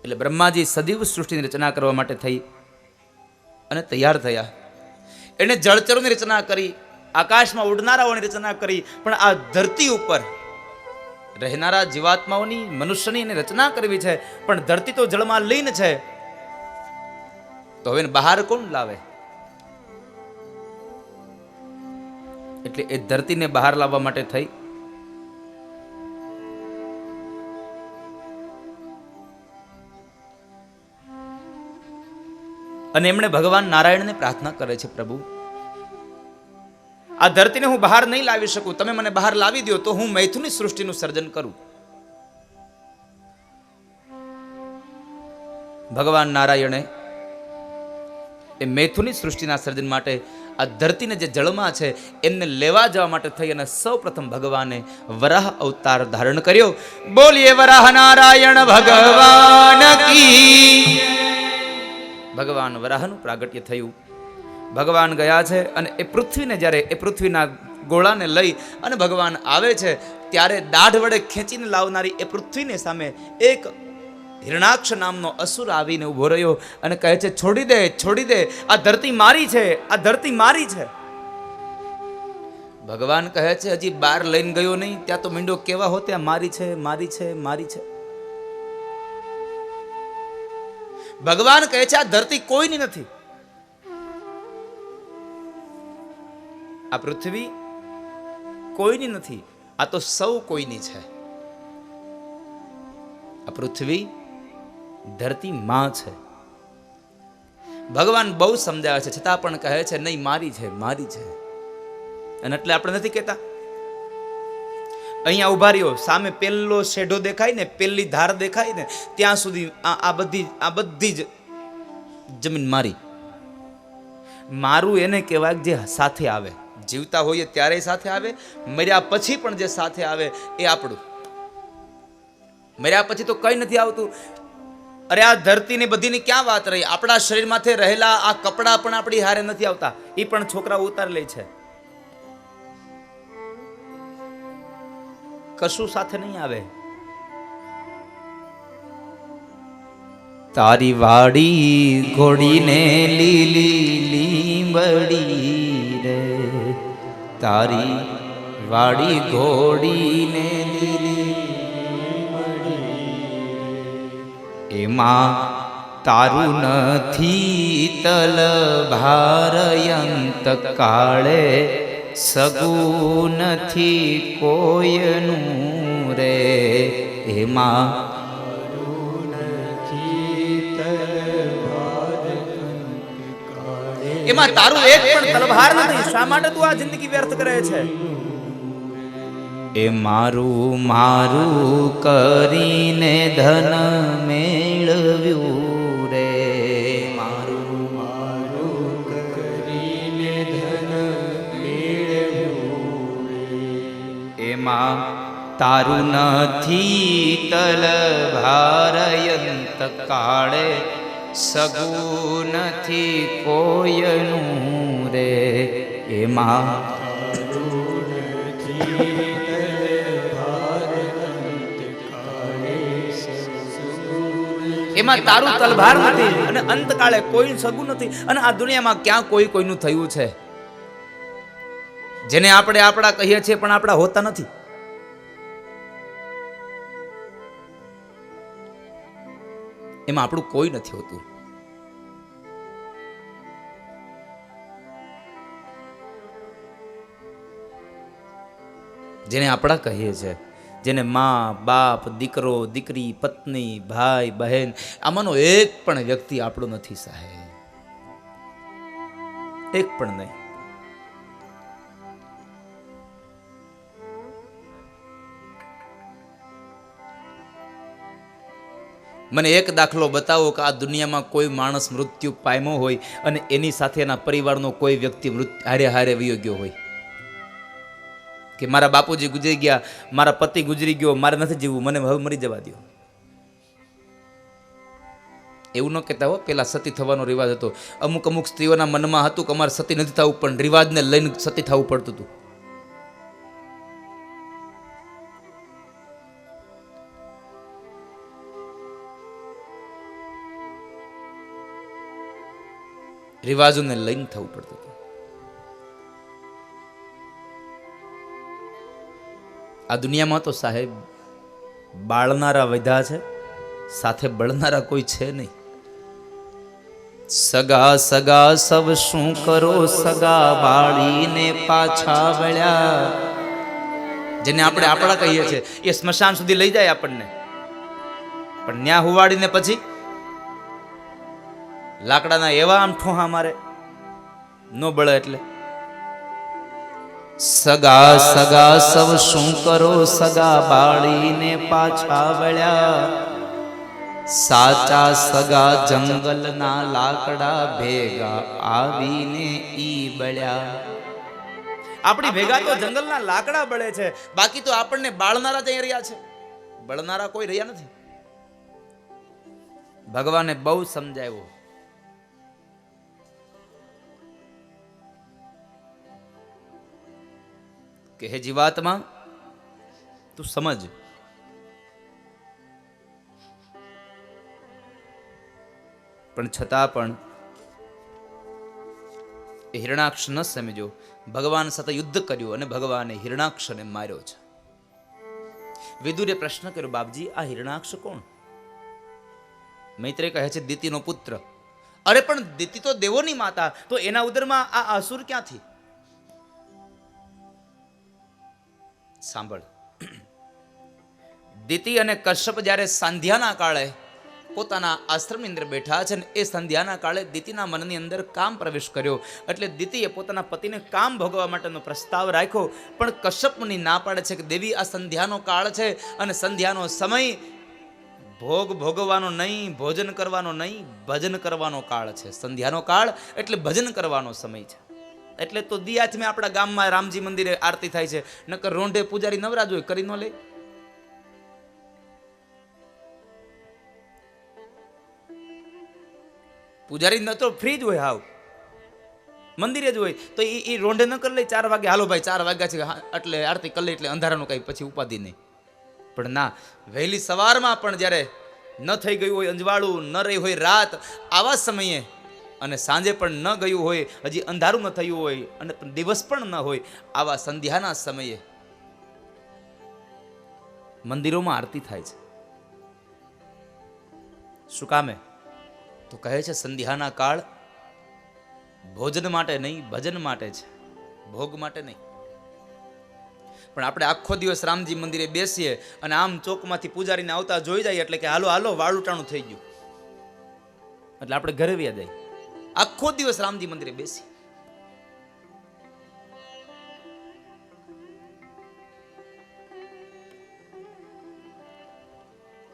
Speaker 1: એટલે બ્રહ્માજી સજીવ સૃષ્ટિની રચના કરવા માટે થઈ અને તૈયાર થયા. એને જળચરોની રચના કરી, આકાશમાં ઉડનારાઓની રચના કરી, પણ આ ધરતી ઉપર રહેનારા જીવાત્માઓની, મનુષ્યની એને રચના કરવી છે. પણ ધરતી તો જળમાં લીન છે, તો હવે બહાર કોણ લાવે? એટલે એ ધરતીને બહાર લાવવા માટે થઈ અને એમણે ભગવાન નારાયણને પ્રાર્થના કરે છે, પ્રભુ આ ધરતીને હું બહાર નહીં લાવી શકું, તમે મને બહાર લાવી દો તો હું મૈથુની સૃષ્ટિનું સર્જન કરું. ભગવાન નારાયણે એ મૈથુની સૃષ્ટિના સર્જન માટે આ ધરતીને જે જળમાં છે એમને લેવા જવા માટે થઈ અને સૌ પ્રથમ ભગવાને વરાહ અવતાર ધારણ કર્યો. બોલીએ વરાહ નારાયણ ભગવાન કી. ભગવાન વરાહનું પ્રાગટ્ય થયું. ભગવાન ગયા છે અને એ પૃથ્વીને જ્યારે એ પૃથ્વીના ગોળાને લઈ અને ભગવાન આવે છે ત્યારે દાઢ વડે ખેંચીને લાવનારી એ પૃથ્વીને સામે એક હિરણાક્ષ નામનો અસુર આવીને ઉભો રહ્યો અને કહે છે, છોડી દે, છોડી દે, આ ધરતી મારી છે, આ ધરતી મારી છે. ભગવાન કહે છે, હજી બાર લઈને ગયો નહીં ત્યાં તો મીંડો કેવા હોતે, મારી છે, મારી છે, મારી છે. ભગવાન કહે છે, આ ધરતી કોઈની નથી, આ પૃથ્વી કોઈની નથી, આ તો સૌ કોઈની છે. આ પૃથ્વી ધરતી માં છે. ભગવાન બહુ સમજાવે છે છતાં પણ કહે છે, નહીં, મારી છે, મારી છે. અને એટલે આપણે નથી કહેતા, અહીંયા ઉભા રહ્યો, સામે પેલો શેઢો દેખાય ને, પેલી ધાર દેખાય ને, ત્યાં સુધી આ બધી જ જમીન મારી. મારું એને કહેવાય જે સાથે આવે. જીવતા હોઈએ ત્યારે સાથે આવે, મર્યા પછી પણ જે સાથે આવે એ આપણું. મર્યા પછી તો કઈ નથી આવતું. અરે આ ધરતીની બધીની ક્યાં વાત રહી? આપણા શરીરમાંથી રહેલા આ કપડાં પણ આપણી હારે નથી આવતા, એ પણ છોકરાઓ ઉતારી લે છે. કશું સાથે નહીં આવે. તારી વાડી ઘોડીને લીલી લીંબડી રે, તારી વાડી ઘોડીને લીલી એમાં તારું નથી તલ ભારયંત કાળે, સગું નથી કોયનું રે. એમાં એમાં તારું એક પણ તલભાર નથી. શા માટે તું આ જિંદગી વ્યર્થ કરે છે? એ મારું મારું કરીને ધન મેળવ્યું રે, મારું મારું કરીને ધન મેળવ્યું રે. એમાં તારું નથી તલ ભારયંત કાળે, સગું નથી કોયનું રે. એમાં એમાં તારું તલભાર નથી અને અંતકાળે કોઈ સગું નથી. અને આ દુનિયામાં ક્યાં કોઈ કોઈનું થયું છે? જેને આપણે આપણા કહીએ છીએ પણ આપણા હોતા નથી. એમાં આપણું કોઈ નથી હોતું. જેને આપણા કહીએ છીએ, જેને માં, બાપ, દીકરો, દીકરી, પત્ની, ભાઈ, બહેન, આમાંનો એક પણ વ્યક્તિ આપણો નથી સાહેબ, એક પણ નહીં. મને એક દાખલો બતાવો કે આ દુનિયામાં કોઈ માણસ મૃત્યુ પામ્યો હોય અને એની સાથે એના પરિવારનો કોઈ વ્યક્તિ હારે હારે વયો ગયો હોય. કે મારા બાપુજી ગુજરી ગયા, મારા પતિ ગુજરી ગયો, મારે નથી જીવવું, મને હવે મરી જવા દો. એવું ન કહેતા હો. પેલા સતી થવાનો રિવાજ હતો. અમુક અમુક સ્ત્રીઓના મનમાં હતું કે અમારે સતી નથી થવું, પણ રિવાજને લઈને સતી થવું પડતું હતું. રિવાજોને લઈને થવું પડતું હતું. આ દુનિયામાં તો સાહેબ બાળનારા વધ્યા છે, સાથે બળનારા કોઈ છે નહીં. સગા સગા સૌ શું કરો, સગા બાળીને પાછા વળ્યા. જેને આપણે આપણા કહીએ છીએ એ સ્મશાન સુધી લઈ જાય આપણને, પણ ન્યા હુવાડીને પછી લાકડાના એવા આમ ઠોહા મારે નો બળે. એટલે સગા સગા સૌ શું કરો, સગા બાળીને પાછા વળ્યા. સાચા સગા જંગલના લાકડા ભેગા આવીને ઈ બળ્યા. આપણી ભેગા તો જંગલના લાકડા બળે છે, બાકી તો આપણને બાળનારા જઈ રહ્યા છે, બળનારા કોઈ રહ્યા નથી. ભગવાને બહુ સમજાવ્યો કે હે જીવાત્મા, તું સમજ, પણ છતાં પણ એ હિરણાક્ષ ન સમજો. ભગવાન સાથે યુદ્ધ કર્યું અને ભગવાને હિરણાક્ષને માર્યો છે. વિદુરે પ્રશ્ન કર્યો, બાપજી આ હિરણાક્ષ કોણ? મૈત્રેય કહે છે દિતિનો પુત્ર. અરે પણ દિતિ તો દેવોની માતા, તો એના ઉદરમાં આ અસુર ક્યાંથી? સાંભળ, દિતિ અને કશ્યપ જ્યારે સંધ્યાના કાળે પોતાના આશ્રમની અંદર બેઠા છે, એ સંધ્યાના કાળે દિતિના મનની અંદર કામ પ્રવેશ કર્યો. એટલે દિતિએ પોતાના પતિને કામ ભોગવવા માટેનો પ્રસ્તાવ રાખ્યો, પણ કશ્યપ મુનિ ના પાડે છે કે દેવી આ સંધ્યાનો કાળ છે અને સંધ્યાનો સમય ભોગ ભોગવવાનો નહીં, ભોજન કરવાનો નહીં, ભજન કરવાનો કાળ છે. સંધ્યાનો કાળ એટલે ભજન કરવાનો સમય છે. એટલે તો દિયાથમે આપણા ગામમાં રામજી મંદિરે આરતી થાય છે, નકર રોંઢે પૂજારી નવરાજ હોય, કરી ન લે. પૂજારી ન તો ફ્રી જ હોય, હાવ મંદિરે જ હોય, તો એ રોંઢે ન કરી લે. 4 વાગે હાલો ભાઈ 4 વાગ્યા છે એટલે આરતી કરી લે, એટલે અંધારાનું કઈ પછી ઉપાધિ નહીં. પણ ના, વહેલી સવારમાં પણ જ્યારે ન થઈ ગયું હોય અંજવાળું, ન રહી હોય રાત, આવા સમયે, અને સાંજે પણ ન ગયું હોય, હજી અંધારું ન થયું હોય અને દિવસ પણ ન હોય, આવા સંધ્યાના સમયે મંદિરોમાં આરતી થાય છે. શું કામે? તો કહે છે સંધ્યાના કાળ ભોજન માટે નહીં, ભજન માટે છે, ભોગ માટે નહીં. પણ આપણે આખો દિવસ રામજી મંદિરે બેસીએ અને આમ ચોકમાંથી પૂજારીને આવતા જોઈ જાય એટલે કે હાલો હાલો વાળુટાણું થઈ ગયું, એટલે આપણે ઘરે વ્યા જાય. આખો દિવસ રામજી મંદિરે બેસી.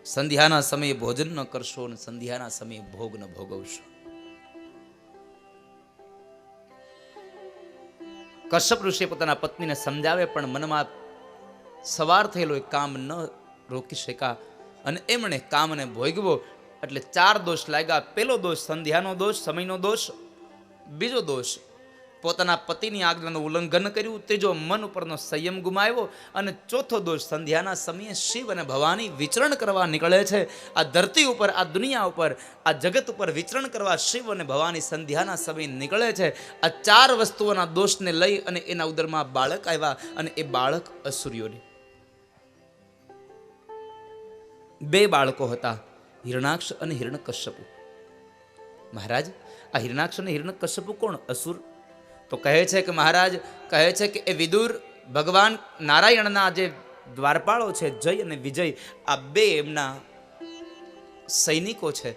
Speaker 1: સંધ્યાના સમયે ભોજન ન કરશો અને સંધ્યાના સમયે ભોગ ન ભોગવશો. કશ્યપ ઋષિ પોતાના પત્નીને સમજાવે, પણ મનમાં સવાર થયેલો કામ ન રોકી શક્યા અને એમણે કામને ભોગવો. એટલે 4 દોષ લાગ્યા. પેલો દોષ સંધ્યાનો દોષ, સમયનો દોષ. બીજો દોષ પોતાના પતિની આજ્ઞાનું ઉલ્લંઘન કર્યું. ત્રીજો મન ઉપરનો સંયમ ગુમાવ્યો. અને ચોથો દોષ સંધ્યાના સમયે શિવ અને ભવાની વિચરણ કરવા નીકળે છે. આ ધરતી ઉપર, આ દુનિયા ઉપર, આ જગત ઉપર વિચરણ કરવા શિવ અને ભવાની સંધ્યાના સમયે નીકળે છે. આ 4 વસ્તુઓના દોષને લઈ અને એના ઉદરમાં બાળક આવ્યા અને એ બાળક અસુર્યોની 2 બાળકો હતા, હિરણાક્ષ અને હિરણ્યકશ્યપુ. મહારાજ, આ હિરણાક્ષ અને હિરણ્યકશ્યપુ કોણ? અસુર. તો કહે છે કે મહારાજ, કહે છે કે એ વિદુર ભગવાન નારાયણના જે દ્વારપાળો છે, જય અને વિજય, આ 2 એમના સૈનિકો છે,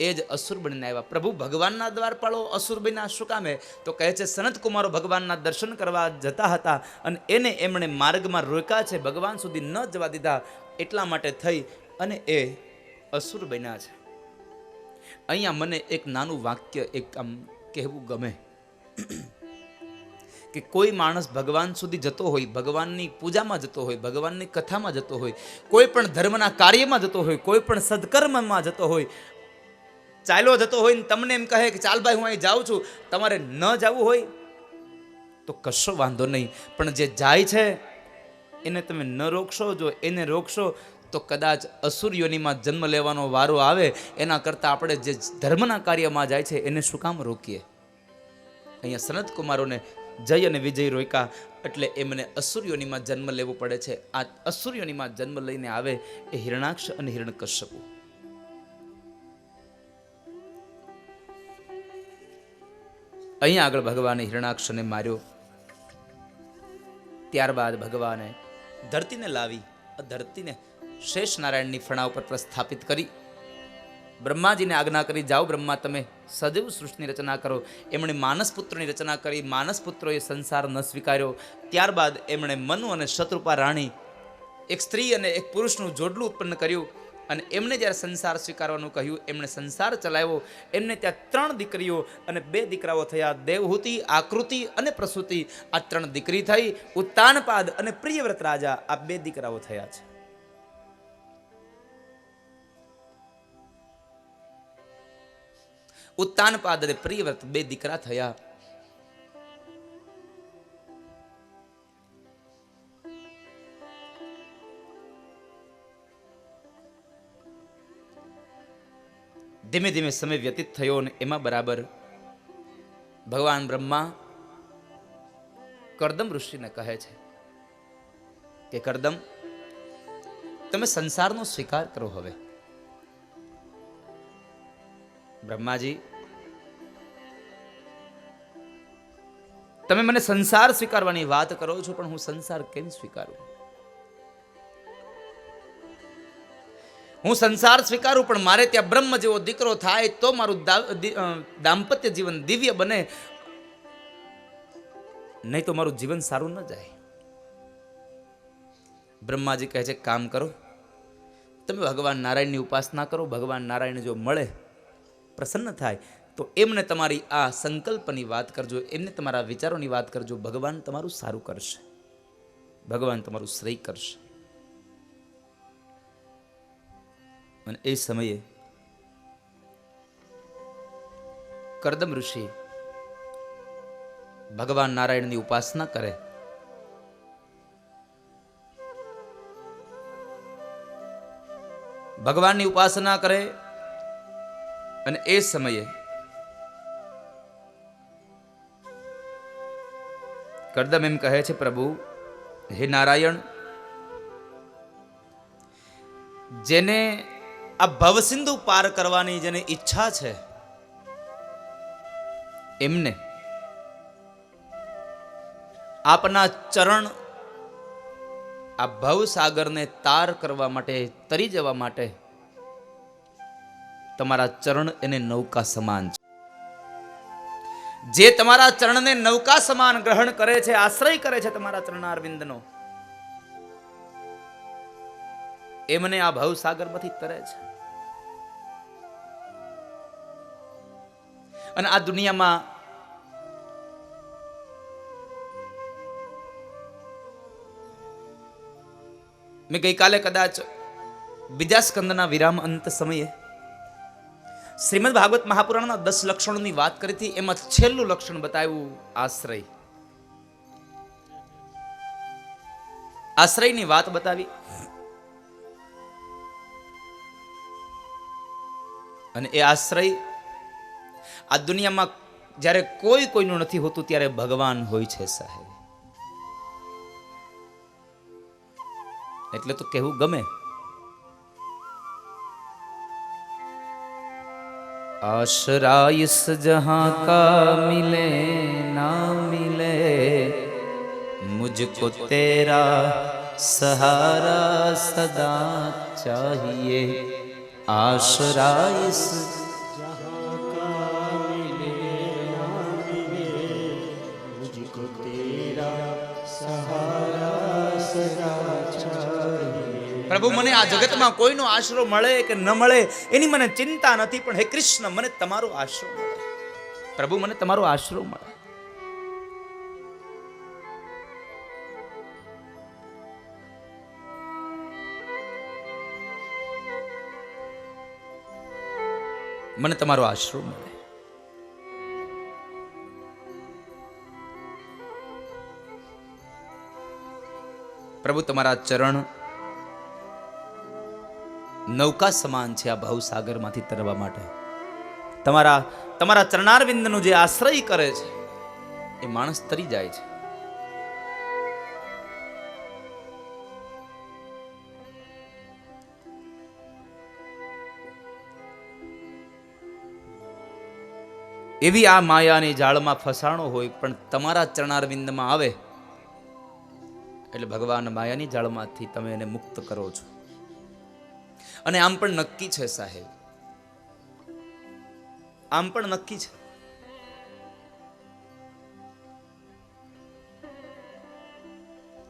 Speaker 1: એ જ અસુર બનીને આવ્યા. પ્રભુ ભગવાનના દ્વારપાળો અસુર બન્યા શું કામે? તો કહે છે સનત કુમારો ભગવાનના દર્શન કરવા જતા હતા અને એને એમણે માર્ગમાં રોક્યા છે, ભગવાન સુધી ન જવા દીધા, એટલા માટે થઈ અને એ અસુર બન્યા છે. અહીંયા મને એક નાનું વાક્ય એક આમ કહેવું ગમે કે કોઈ માણસ ભગવાન સુધી જતો હોય, ભગવાનની પૂજામાં જતો હોય, ભગવાનની કથામાં જતો હોય, કોઈ પણ ધર્મના કાર્યમાં જતો હોય, કોઈ પણ સદકર્મમાં જતો હોય, ચાલ્યો જતો હોય ને તમને એમ કહે કે ચાલ ભાઈ હું અહીં જાઉં છું, તમારે ન જવું હોય તો કશો વાંધો નહીં, પણ જે જાય છે એને તમે ન રોકશો. જો એને રોકશો તો કદાચ અસુર યોનિમાં જન્મ લેવાનો વારો આવે. એના કરતાં આપણે જે ધર્મના કાર્યમાં જાય છે એને શું કામ રોકીએ? અહીંયા સનત કુમારોને જય અને વિજય રોક્યા એટલે એમને અસુર યોનિમાં જન્મ લેવો પડે છે. આ અસુર યોનિમાં જન્મ લઈને આવે એ હિરણાક્ષ અને હિરણ્યકશ્યપુ. અહીંયા આગળ ભગવાને હિરણાક્ષને માર્યો. ત્યારબાદ ભગવાને ધરતીને લાવી, ધરતીને શેષ નારાયણની ફણા ઉપર પ્રસ્થાપિત કરી. બ્રહ્માજીને આજ્ઞા કરી, જાઓ બ્રહ્મા તમે સજીવ સૃષ્ટિની રચના કરો. એમણે માનસપુત્રની રચના કરી. માનસપુત્રોએ સંસાર ન સ્વીકાર્યો. ત્યારબાદ એમણે મનુ અને શત્રુપા રાણી, એક સ્ત્રી અને એક પુરુષનું જોડલું ઉત્પન્ન કર્યું. અને એમને જ્યારે સંસાર સ્વીકારવાનું કહ્યું, એમણે સંસાર ચલાવ્યો. એમને ત્યાં 3 દીકરીઓ અને 2 દીકરાઓ થયા. દેવહૂતિ, આકૃતિ અને પ્રસૂતિ, આ 3 દીકરી થઈ. ઉત્તાનપાદ અને પ્રિયવ્રત રાજા, આ 2 દીકરાઓ થયા છે. ઉત્તાનપાદ અને પ્રિયવ્રત 2 દીકરા થયા. ધીમે ધીમે સમય વ્યતીત થયો અને એમાં બરાબર ભગવાન બ્રહ્મા કરદમ ઋષિને કહે છે કે કરદમ, તમે સંસારનો સ્વીકાર કરો. હવે બ્રહ્માજી, તમે મને સંસાર સ્વીકારવાની વાત કરો છો, પણ હું સંસાર કેમ સ્વીકારું? હું સંસાર સ્વીકારું પણ મારે ત્યાં બ્રહ્મ જેવો દીકરો થાય તો મારું દાંપત્ય જીવન દિવ્ય બને, નહીં તો મારું જીવન સારું ન જાય. બ્રહ્માજી કહે છે, કામ કરો, તમે ભગવાન નારાયણની ઉપાસના કરો. ભગવાન નારાયણ જો મળે, પ્રસન્ન થાય, તો એમને તમારી આ સંકલ્પની વાત કરજો, એમને તમારા વિચારોની વાત કરજો. ભગવાન તમારું સારું કરશે, ભગવાન તમારું શ્રેય કરશે. અને એ સમયે કરદમ ઋષિ ભગવાન નારાયણની ઉપાસના કરે. ભગવાનની ઉપાસના કરે અને એ સમયે કરદમ એમ કહે છે, પ્રભુ હે નારાયણ, જેને આ ભવસિંધુ પાર કરવાની જેને ઈચ્છા છે, એમને આપના ચરણ આ ભવસાગરને તાર કરવા માટે, તરી જવા માટે તમારા ચરણ એને નૌકા સમાન છે. જે તમારા ચરણને નૌકા સમાન ગ્રહણ કરે છે, આશ્રય કરે છે તમારા ચરણારવિંદનો, એમને આ ભવસાગરમાંથી તરે છે. અને આ દુનિયામાં મેં ગઈકાલે કદાચ બીજા સ્કંદના વિરામ અંત સમયે શ્રીમદ ભાગવત મહાપુરાણના 10 લક્ષણોની વાત કરી હતી. એમાં છેલ્લું લક્ષણ બતાવ્યું આશ્રય. આશ્રયની વાત બતાવી. અને એ આશ્રય આ દુનિયામાં જ્યારે કોઈ કોઈનું નથી હોતું ત્યારે ભગવાન હોય છે સાહેબ. એટલે તો કહેવું ગમે, आश्रय इस जहां का मिले ना मिले, मुझको तेरा सहारा सदा चाहिए. आश्रय इस
Speaker 2: जहाँ का मिले ना मिले, मुझको तेरा सहारा सदा चाहिए.
Speaker 1: પ્રભુ, મને આ જગતમાં કોઈનો આશરો મળે કે ન મળે એની મને ચિંતા નથી, પણ હે કૃષ્ણ, મને તમારો આશરો મળે. પ્રભુ, મને તમારો આશરો મળે. મને તમારો આશરો મળે. પ્રભુ તમારા ચરણ નૌકા સમાન છે આ ભવસાગરમાંથી તરવા માટે. તમારા ચરણારવિંદનું જે આશ્રય કરે છે એ માણસ તરી જાય છે. એવી આ માયાની જાળમાં ફસાણો હોય પણ તમારા ચરણારવિંદમાં આવે એટલે ભગવાન માયાની જાળમાંથી તમે એને મુક્ત કરો છો. અને આમ પણ નક્કી છે સાહેબ, આમ પણ નક્કી છે.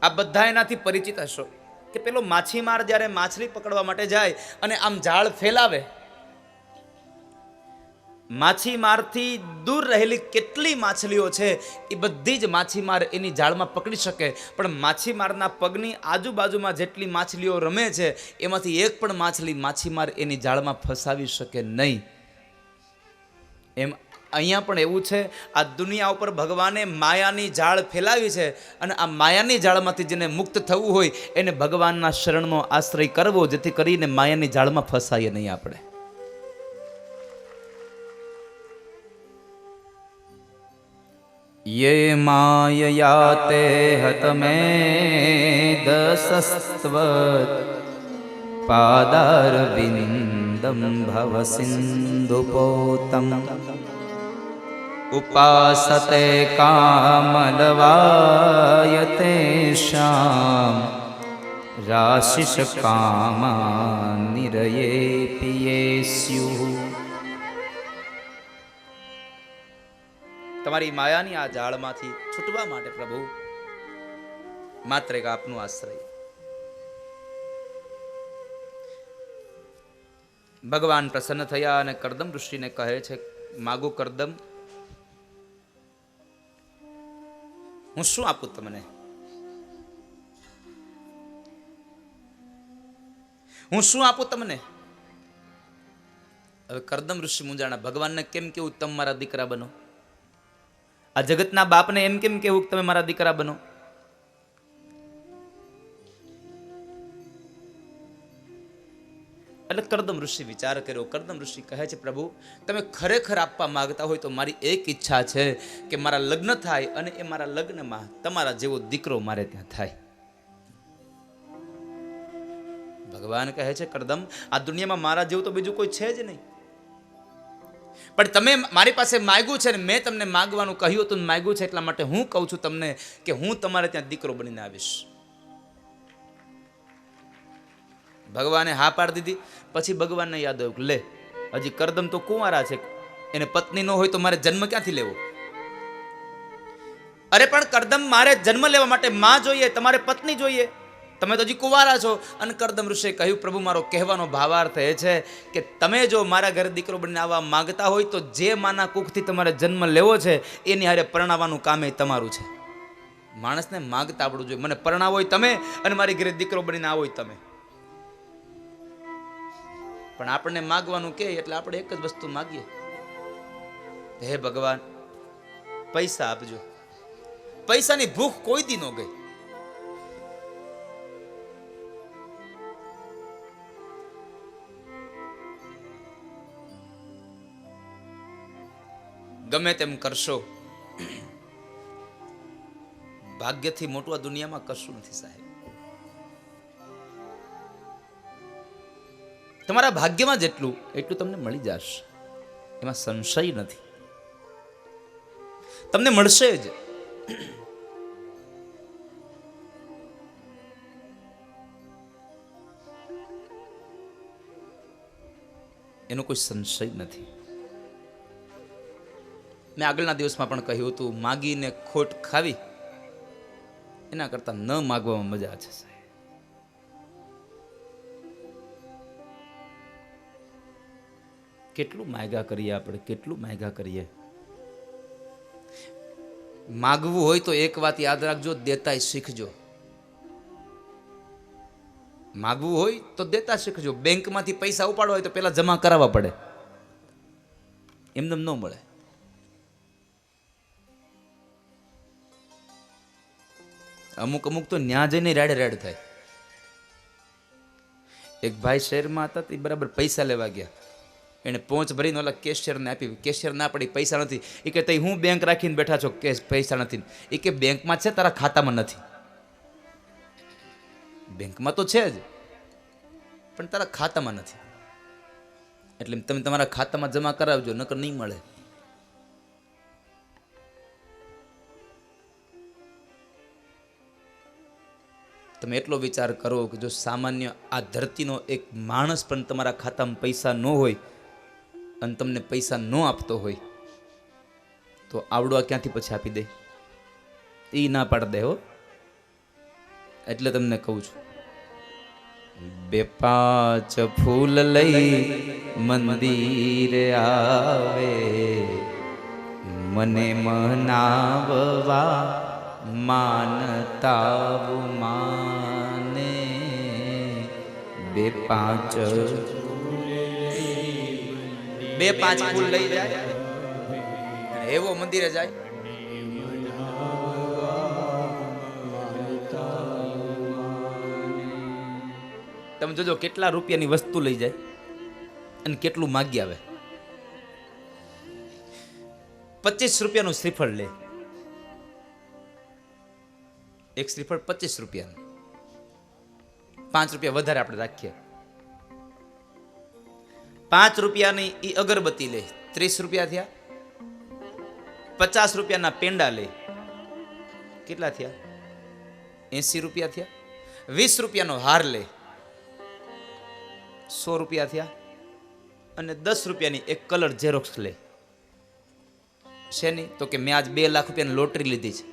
Speaker 1: આ બધા એનાથી પરિચિત હશો કે પેલો માછીમાર જ્યારે માછલી પકડવા માટે જાય અને આમ જાળ ફેલાવે, માછીમારથી દૂર રહેલી કેટલી માછલીઓ છે એ બધી જ માછીમાર એની જાળમાં પકડી શકે, પણ માછીમારના પગની આજુબાજુમાં જેટલી માછલીઓ રમે છે એમાંથી એક પણ માછલી માછીમાર એની જાળમાં ફસાવી શકે નહીં. એમ અહીંયા પણ એવું છે. આ દુનિયા ઉપર ભગવાને માયાની જાળ ફેલાવી છે અને આ માયાની જાળમાંથી જેને મુક્ત થવું હોય એને ભગવાનના શરણનો આશ્રય કરવો, જેથી કરીને માયાની જાળમાં ફસાઈએ નહીં આપણે. ये मायया ते हतमेदसस्त्वत् पादारविन्दं भवसिन्धुपोतम् उपासते कामलवायते श्याम राशिष कामा निरये पियेस्युः. તમારી માયાની આ જાળમાંથી છૂટવા માટે પ્રભુ માત્ર એક આપનું આશ્રય. ભગવાન પ્રસન્ન થયા અને કરદમ ઋષિને કહે છે, માગો કરદમ, હું શું આપું તમને? હું શું આપું તમને? હવે કરદમ ઋષિ મૂંઝાણા. ભગવાનને કેમ કેવું તમે મારા દીકરા બનો? આ જગતના બાપને એમ કેમ કેવું તમે મારા દીકરા બનો? એટલે કરદમ ઋષિ વિચાર કર્યો. કરદમ ઋષિ કહે છે, પ્રભુ તમે ખરેખર આપવા માંગતા હોય તો મારી એક ઈચ્છા છે કે મારા લગ્ન થાય અને એ મારા લગ્નમાં તમારા જેવો દીકરો મારે ત્યાં થાય. ભગવાન કહે છે, કરદમ આ દુનિયામાં મારા જેવું તો બીજું કોઈ છે જ નહીં, પણ તમે મારી પાસે માંગ્યું છે ને મેં તમને માંગવાનું કહ્યું હતું, માંગ્યું છે એટલા માટે હું કહું છું તમને કે હું તમારે ત્યાં દીકરો બનીને આવીશ. ભગવાને હા પાડી દીધી. પછી ભગવાનને યાદ આવ્યું, લે હજી કરદમ તો કુંવારા છે, એને પત્ની ન હોય તો મારે જન્મ ક્યાંથી લેવો? અરે પણ કરદમ મારે જન્મ લેવા માટે માં જોઈએ, તમારે પત્ની જોઈએ, તમે તો હજી કુંવારા છો. અને કરદમ ઋષિએ કહ્યું, પ્રભુ મારો કહેવાનો ભાવાર્થ એ છે કે તમે જો મારા ઘરે દીકરો બનીને આવવા માંગતા હોય તો જે માના કુખથી તમારે જન્મ લેવો છે એની હારે પરણાવવાનું કામ એ તમારું છે. માણસને માંગતા આવડવું જોઈએ. મને પરણાવો હોય તમે અને મારી ઘરે દીકરો બનીને આવો હોય તમે. પણ આપણને માગવાનું કે એટલે આપણે એક જ વસ્તુ માગીએ, હે ભગવાન પૈસા આપજો. પૈસાની ભૂખ કોઈ દી ન ગઈ. ગમે તેમ કરશો, ભાગ્યથી મોટું આ દુનિયામાં કશું નથી સાહેબ. તમારા ભાગ્યમાં જેટલું એટલું તમને મળી જશે, એમાં સંશય નથી. તમને મળશે જ. એનો કોઈ સંશય નથી. મેં આગળના દિવસમાં પણ કહ્યું હતું, માગીને ખોટ ખાવી એના કરતા ન માગવામાં મજા છે સાહેબ. કેટલું માગ્યા કરીએ આપણે, કેટલું માગ્યા કરીએ. માગવું હોય તો એક વાત યાદ રાખજો, દેતાય શીખજો. માગવું હોય તો દેતા શીખજો. બેંકમાંથી પૈસા ઉપાડવા હોય તો પેલા જમા કરાવવા પડે. એમને ન મળે. અમુક અમુક તો ન્યા જઈને રેડ રેડ થાય. એક ભાઈ શહેરમાં હતા તે બરાબર પૈસા લેવા ગયા, એને પહોંચ ભરીને ઓલા કેશિયરને આપી. કેશિયર ના પડી, પૈસા નથી. એ કે તઈ હું બેંક રાખીને બેઠા છો કે પૈસા નથી? એ કે બેંકમાં છે, તારા ખાતામાં નથી. બેંકમાં તો છે જ, પણ તારા ખાતામાં નથી. એટલે તમે તમારા ખાતામાં જમા કરાવજો, નકર નહીં મળે. તમે એટલો વિચાર કરો કે જો સામાન્ય આ ધરતીનો એક માણસ પણ તમારા ખાતામાં પૈસા ન હોય અને તમને પૈસા ન આપતો હોય તો આવડવા ક્યાંથી પછી આપી દે? એ ના પાડ દે હો. એટલે તમને કહું છું, 2-5 ફૂલ લઈ મંદિરે આવે, મને મનાવવા માનતા માને. 2-5 ફૂલ લઈ જાય એવો મંદિરે જાય. તમે જોજો કેટલા રૂપિયાની વસ્તુ લઈ જાય અને કેટલું માગી આવે. 25 રૂપિયાનું શ્રીફળ લે, એક શ્રીફળ 25 રૂપિયાનું. 5 રૂપિયા વધારે આપણે રાખીએ. 5 રૂપિયાની ઈ અગરબત્તી લે, 30 રૂપિયા થયા. 50 રૂપિયાના પેંડા લે, કેટલા થયા? 80 રૂપિયા થયા. 20 રૂપિયાનો હાર લે, 100 રૂપિયા થયા. અને 10 રૂપિયાની એક કલર ઝેરોક્સ લે. શેની? તો કે મેં આજ 2 લાખ રૂપિયાની લોટરી લીધી છે,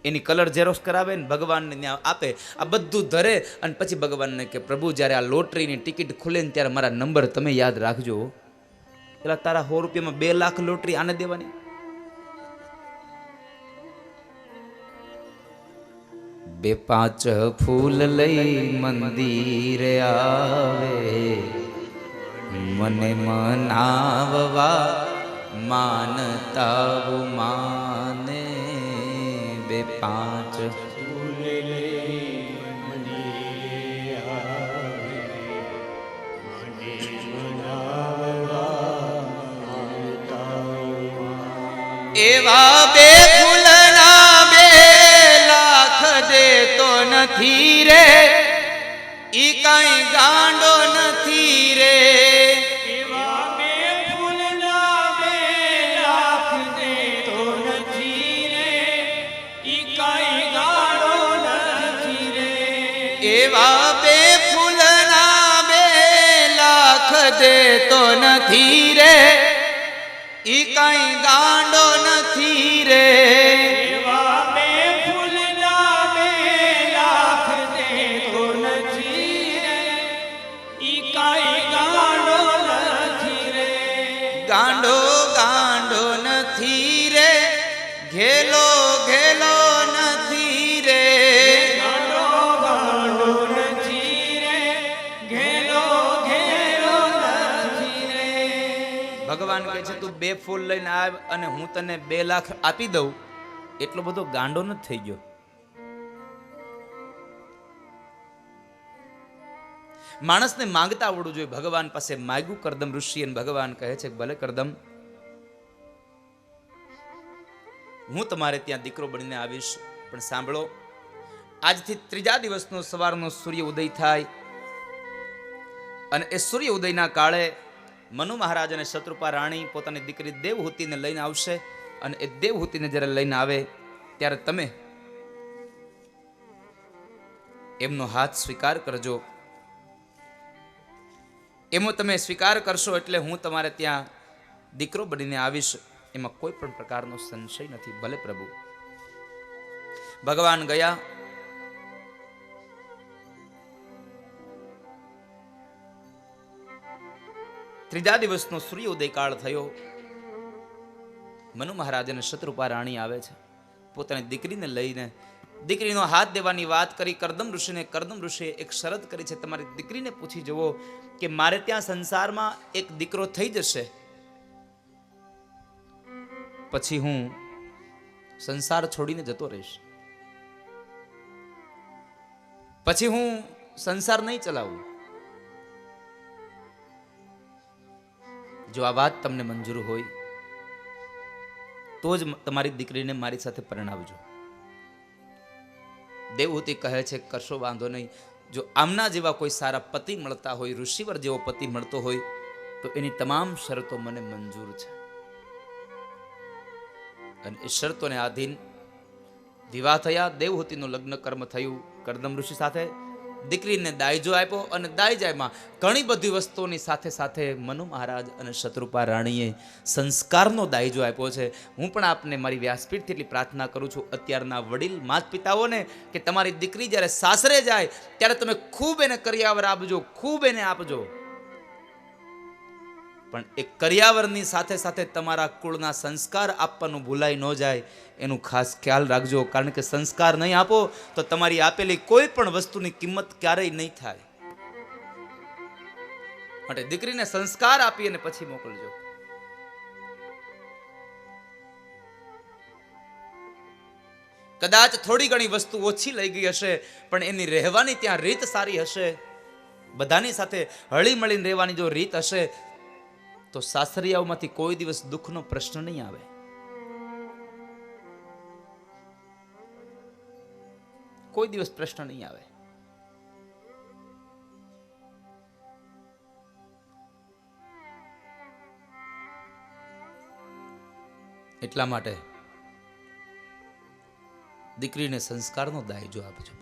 Speaker 1: એની કલર ઝેરોક્સ કરાવે ને ભગવાનને ત્યાં આપે. આ બધું ધરે અને પછી ભગવાનને કે પ્રભુ જ્યારે આ લોટરીની ટિકિટ ખુલે ને ત્યારે મારા નંબર તમે યાદ રાખજો. એટલે તારા 100 રૂપિયામાં 2 લાખ લોટરી આને દેવાની? બે પાંચ ફૂલ લઈ મંદિરે આવે, મને મનાવવા માનતા માને. 2-5
Speaker 2: ફૂલ લઈ મંદિરે આવે, મને મનાવવા માનતા માને.
Speaker 1: એવા 2 ફૂલના 2 લાખ દેતો નથી રે, ઈ કાંઈ ગાંડો નથી રે.
Speaker 2: એવા 2 ફૂલના 2 લાખ દેતો નથી રે, ઈ કાંઈ ગાળો નથી રે.
Speaker 1: એવા 2 ફૂલના 2 લાખ દેતો નથી રે, ઈ કાંઈ ગાંડો નથી રે.
Speaker 2: એવા 2 ફૂલના 2 લાખ દેતો નથી રે, ઈ કાંઈ ગાળો નથી રે.
Speaker 1: ગાંડો ગાંડો નથી રે, ઘેલો ઘેલો નથી રે.
Speaker 2: ગાંડો ગાંડો નથી રે, ઘેલો ઘેલો નથી રે.
Speaker 1: ભગવાન કહે છે તું 2 ફૂલ લઈને આવ અને હું તને 2 લાખ આપી દઉં, એટલો બધો ગાંડો નથી થઈ ગયો. માણસને માંગતા આવડવું જોઈએ. ભગવાન પાસે માગ્યું કરદમ ઋષિ, અને ભગવાન કહે છે ભલે કરદમ, હું તમારે ત્યાં દીકરો બનીને આવીશ, પણ સાંભળો, આજથી 3જા દિવસનો સવારનો સૂર્ય ઉદય થાય અને એ સૂર્ય ઉદયના કાળે મનુ મહારાજ અને શત્રુપા રાણી પોતાની દીકરી દેવહૂતિને લઈને આવશે. અને એ દેવહૂતિને જ્યારે લઈને આવે ત્યારે તમે એમનો હાથ સ્વીકાર કરજો. એમો તમે સ્વીકાર કરશો એટલે હું તમારે ત્યાં દીકરો બનીને આવીશ, એમાં કોઈ પણ પ્રકારનો સંશય નથી. ભલે પ્રભુ. ભગવાન ગયા. ત્રીજા દિવસનો સૂર્ય ઉદય કાળ થયો. મનુ મહારાજ અને શત્રુપા રાણી આવે છે પોતાની દીકરીને લઈને. દીકરીનો હાથ દેવાની વાત કરી કરદમ ઋષિને. કરદમ ઋષિએ એક શરત કરી છે, તમારી દીકરીને પૂછી જુઓ કે મારે ત્યાં સંસારમાં એક દીકરો થઈ જશે પછી હું સંસાર છોડીને જતો રહીશ, પછી હું સંસાર નહીં ચલાવું. જો આ વાત તમને મંજૂર હોય તો જ તમારી દીકરીને મારી સાથે પરણાવજો. દેવહૂતિ કહે છે કરશો વાંધો નહીં. જો આમના જેવા કોઈ સારા પતિ મળતા હોય, ઋષિવર જેવો પતિ મળતો હોય તો એની તમામ શરતો મને મંજૂર છે. અને એ શરતોને આધીન વિવાહ થયા. દેવહૂતિનું લગ્ન કર્મ થયું કરદમ ઋષિ સાથે. દીકરીને દાયજો આપ્યો અને દાયજામાં ઘણી બધી વસ્તુઓની સાથે સાથે મનુ મહારાજ અને શત્રુપા રાણીએ સંસ્કારનો દાયજો આપ્યો છે. હું પણ આપને મારી વ્યાસપીઠથી એટલી પ્રાર્થના કરું છું, અત્યારના વડીલ માતા પિતાઓને, કે તમારી દીકરી જ્યારે સાસરે જાય ત્યારે તમે ખૂબ એને કરિયાવર આપજો, ખૂબ એને આપજો. પણ એ કરિયાવરની સાથે સાથે તમારા કુળના સંસ્કાર આપવાનું ભૂલાઈ ન જાય એનું ખાસ ખ્યાલ રાખજો. કારણ કે સંસ્કાર નહીં આપો તો તમારી આપેલી કોઈ પણ વસ્તુની કિંમત ક્યારેય નહીં થાય. માટે દીકરીને સંસ્કાર આપી અને પછી મોકલજો. કદાચ થોડી ઘણી વસ્તુ ઓછી લઈ ગઈ હશે પણ એની રહેવાની ત્યાં રીત સારી હશે, બધાની સાથે હળી મળીને રહેવાની જો રીત હશે તો સાસરિયાઓમાંથી કોઈ દિવસ દુઃખનો પ્રશ્ન નહીં આવે. કોઈ દિવસ પ્રશ્ન નહીં આવે. એટલા માટે દીકરીને સંસ્કારનો દાયજો આપજો.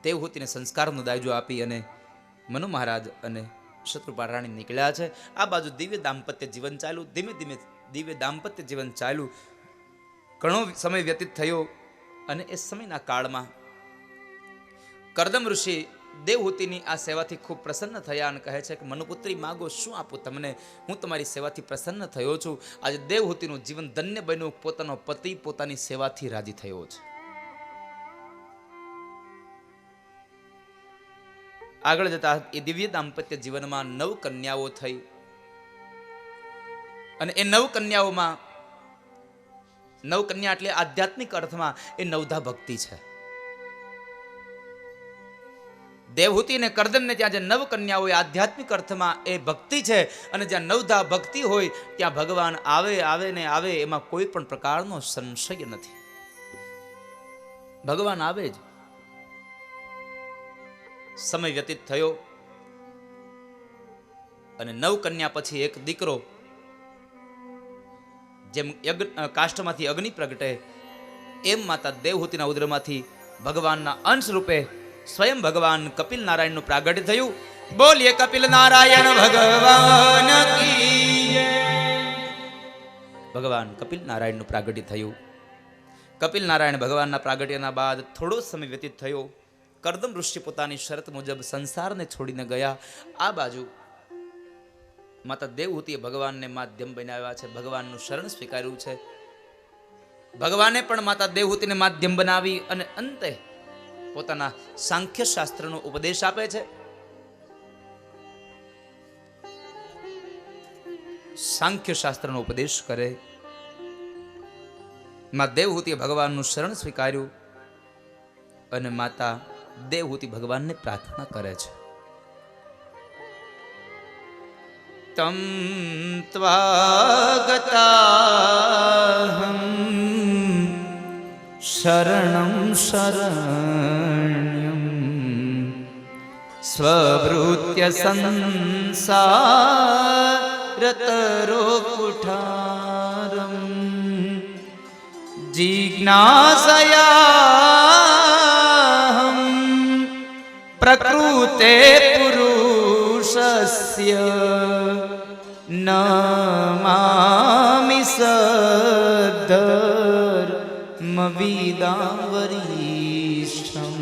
Speaker 1: દેવહૂતિને સંસ્કારનો દાયજો આપી અને મનુ મહારાજ અને શત્રુપા રાણી નીકળ્યા છે. આ બાજુ દિવ્ય દાંપત્ય જીવન ચાલ્યું. ધીમે ધીમે દિવ્ય દાંપત્ય જીવન ચાલ્યું. ઘણો સમય વ્યતીત થયો અને એ સમયના કાળમાં કરદમ ઋષિ દેવહૂતિની આ સેવાથી ખૂબ પ્રસન્ન થયા અને કહે છે કે મનુપુત્રી માગો, શું આપું તમને, હું તમારી સેવાથી પ્રસન્ન થયો છું. આજે દેવહૂતિનું જીવન ધન્ય બન્યું. પોતાનો પતિ પોતાની સેવાથી રાજી થયો છે. આગળ જતા એ દિવ્ય દાંપત્ય જીવનમાં 9 કન્યાઓ થઈ અને એ 9 કન્યાઓમાં 9 કન્યા એટલે આધ્યાત્મિક અર્થમાં એ નવધા ભક્તિ છે. દેવહૂતિ અને કરદમને ત્યાં જે 9 કન્યાઓ એ આધ્યાત્મિક અર્થમાં એ ભક્તિ છે. અને જ્યાં નવધા ભક્તિ હોય ત્યાં ભગવાન આવે આવે ને આવે, એમાં કોઈ પણ પ્રકારનો સંશય નથી. ભગવાન આવે જ. સમય વ્યતીત થયો અને 9 કન્યા પછી એક દીકરો, જેમ કાષ્ઠમાંથી અગ્નિ પ્રગટે એમ માતા દેવહૂતિના ઉદરમાંથી ભગવાનના અંશ રૂપે સ્વયં ભગવાન કપિલ નારાયણનું પ્રાગટ્ય થયું. બોલીએ કપિલ નારાયણ ભગવાન કી. ભગવાન કપિલ નારાયણનું પ્રાગટ્ય થયું. કપિલ નારાયણ ભગવાનના પ્રાગટ્યના બાદ થોડો સમય વ્યતીત થયો. કરદમ ઋષિ પોતાની શરત મુજબ સંસારને છોડીને ગયા. આ બાજુ માતા દેવહૂતિએ ભગવાનને માધ્યમ બનાવ્યા છે, ભગવાનનું શરણ સ્વીકાર્યું છે. ભગવાને પણ માતા દેવહૂતિને માધ્યમ બનાવી અને અંતે પોતાના સાંખ્ય શાસ્ત્રનો ઉપદેશ આપે છે. સાંખ્ય શાસ્ત્રનો ઉપદેશ કરે. માતા દેવહૂતિએ ભગવાનનું શરણ સ્વીકાર્યું અને માતા દેવહૂતિ ભગવાનને પ્રાર્થના કરે છે. તમ ત્વાગતાહં શરણં શરણ્યં સ્વભૃત્ય સંસારતરો કુઠારં જિજ્ઞાસયા પ્રકૃતે પુરુષસ્ય નમામિ સદ્ધર્મવિદાં વરિષ્ઠં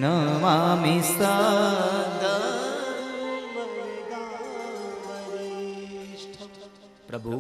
Speaker 1: નમામિ સદ્ધર્મવિદાં વરિષ્ઠં. પ્રભુ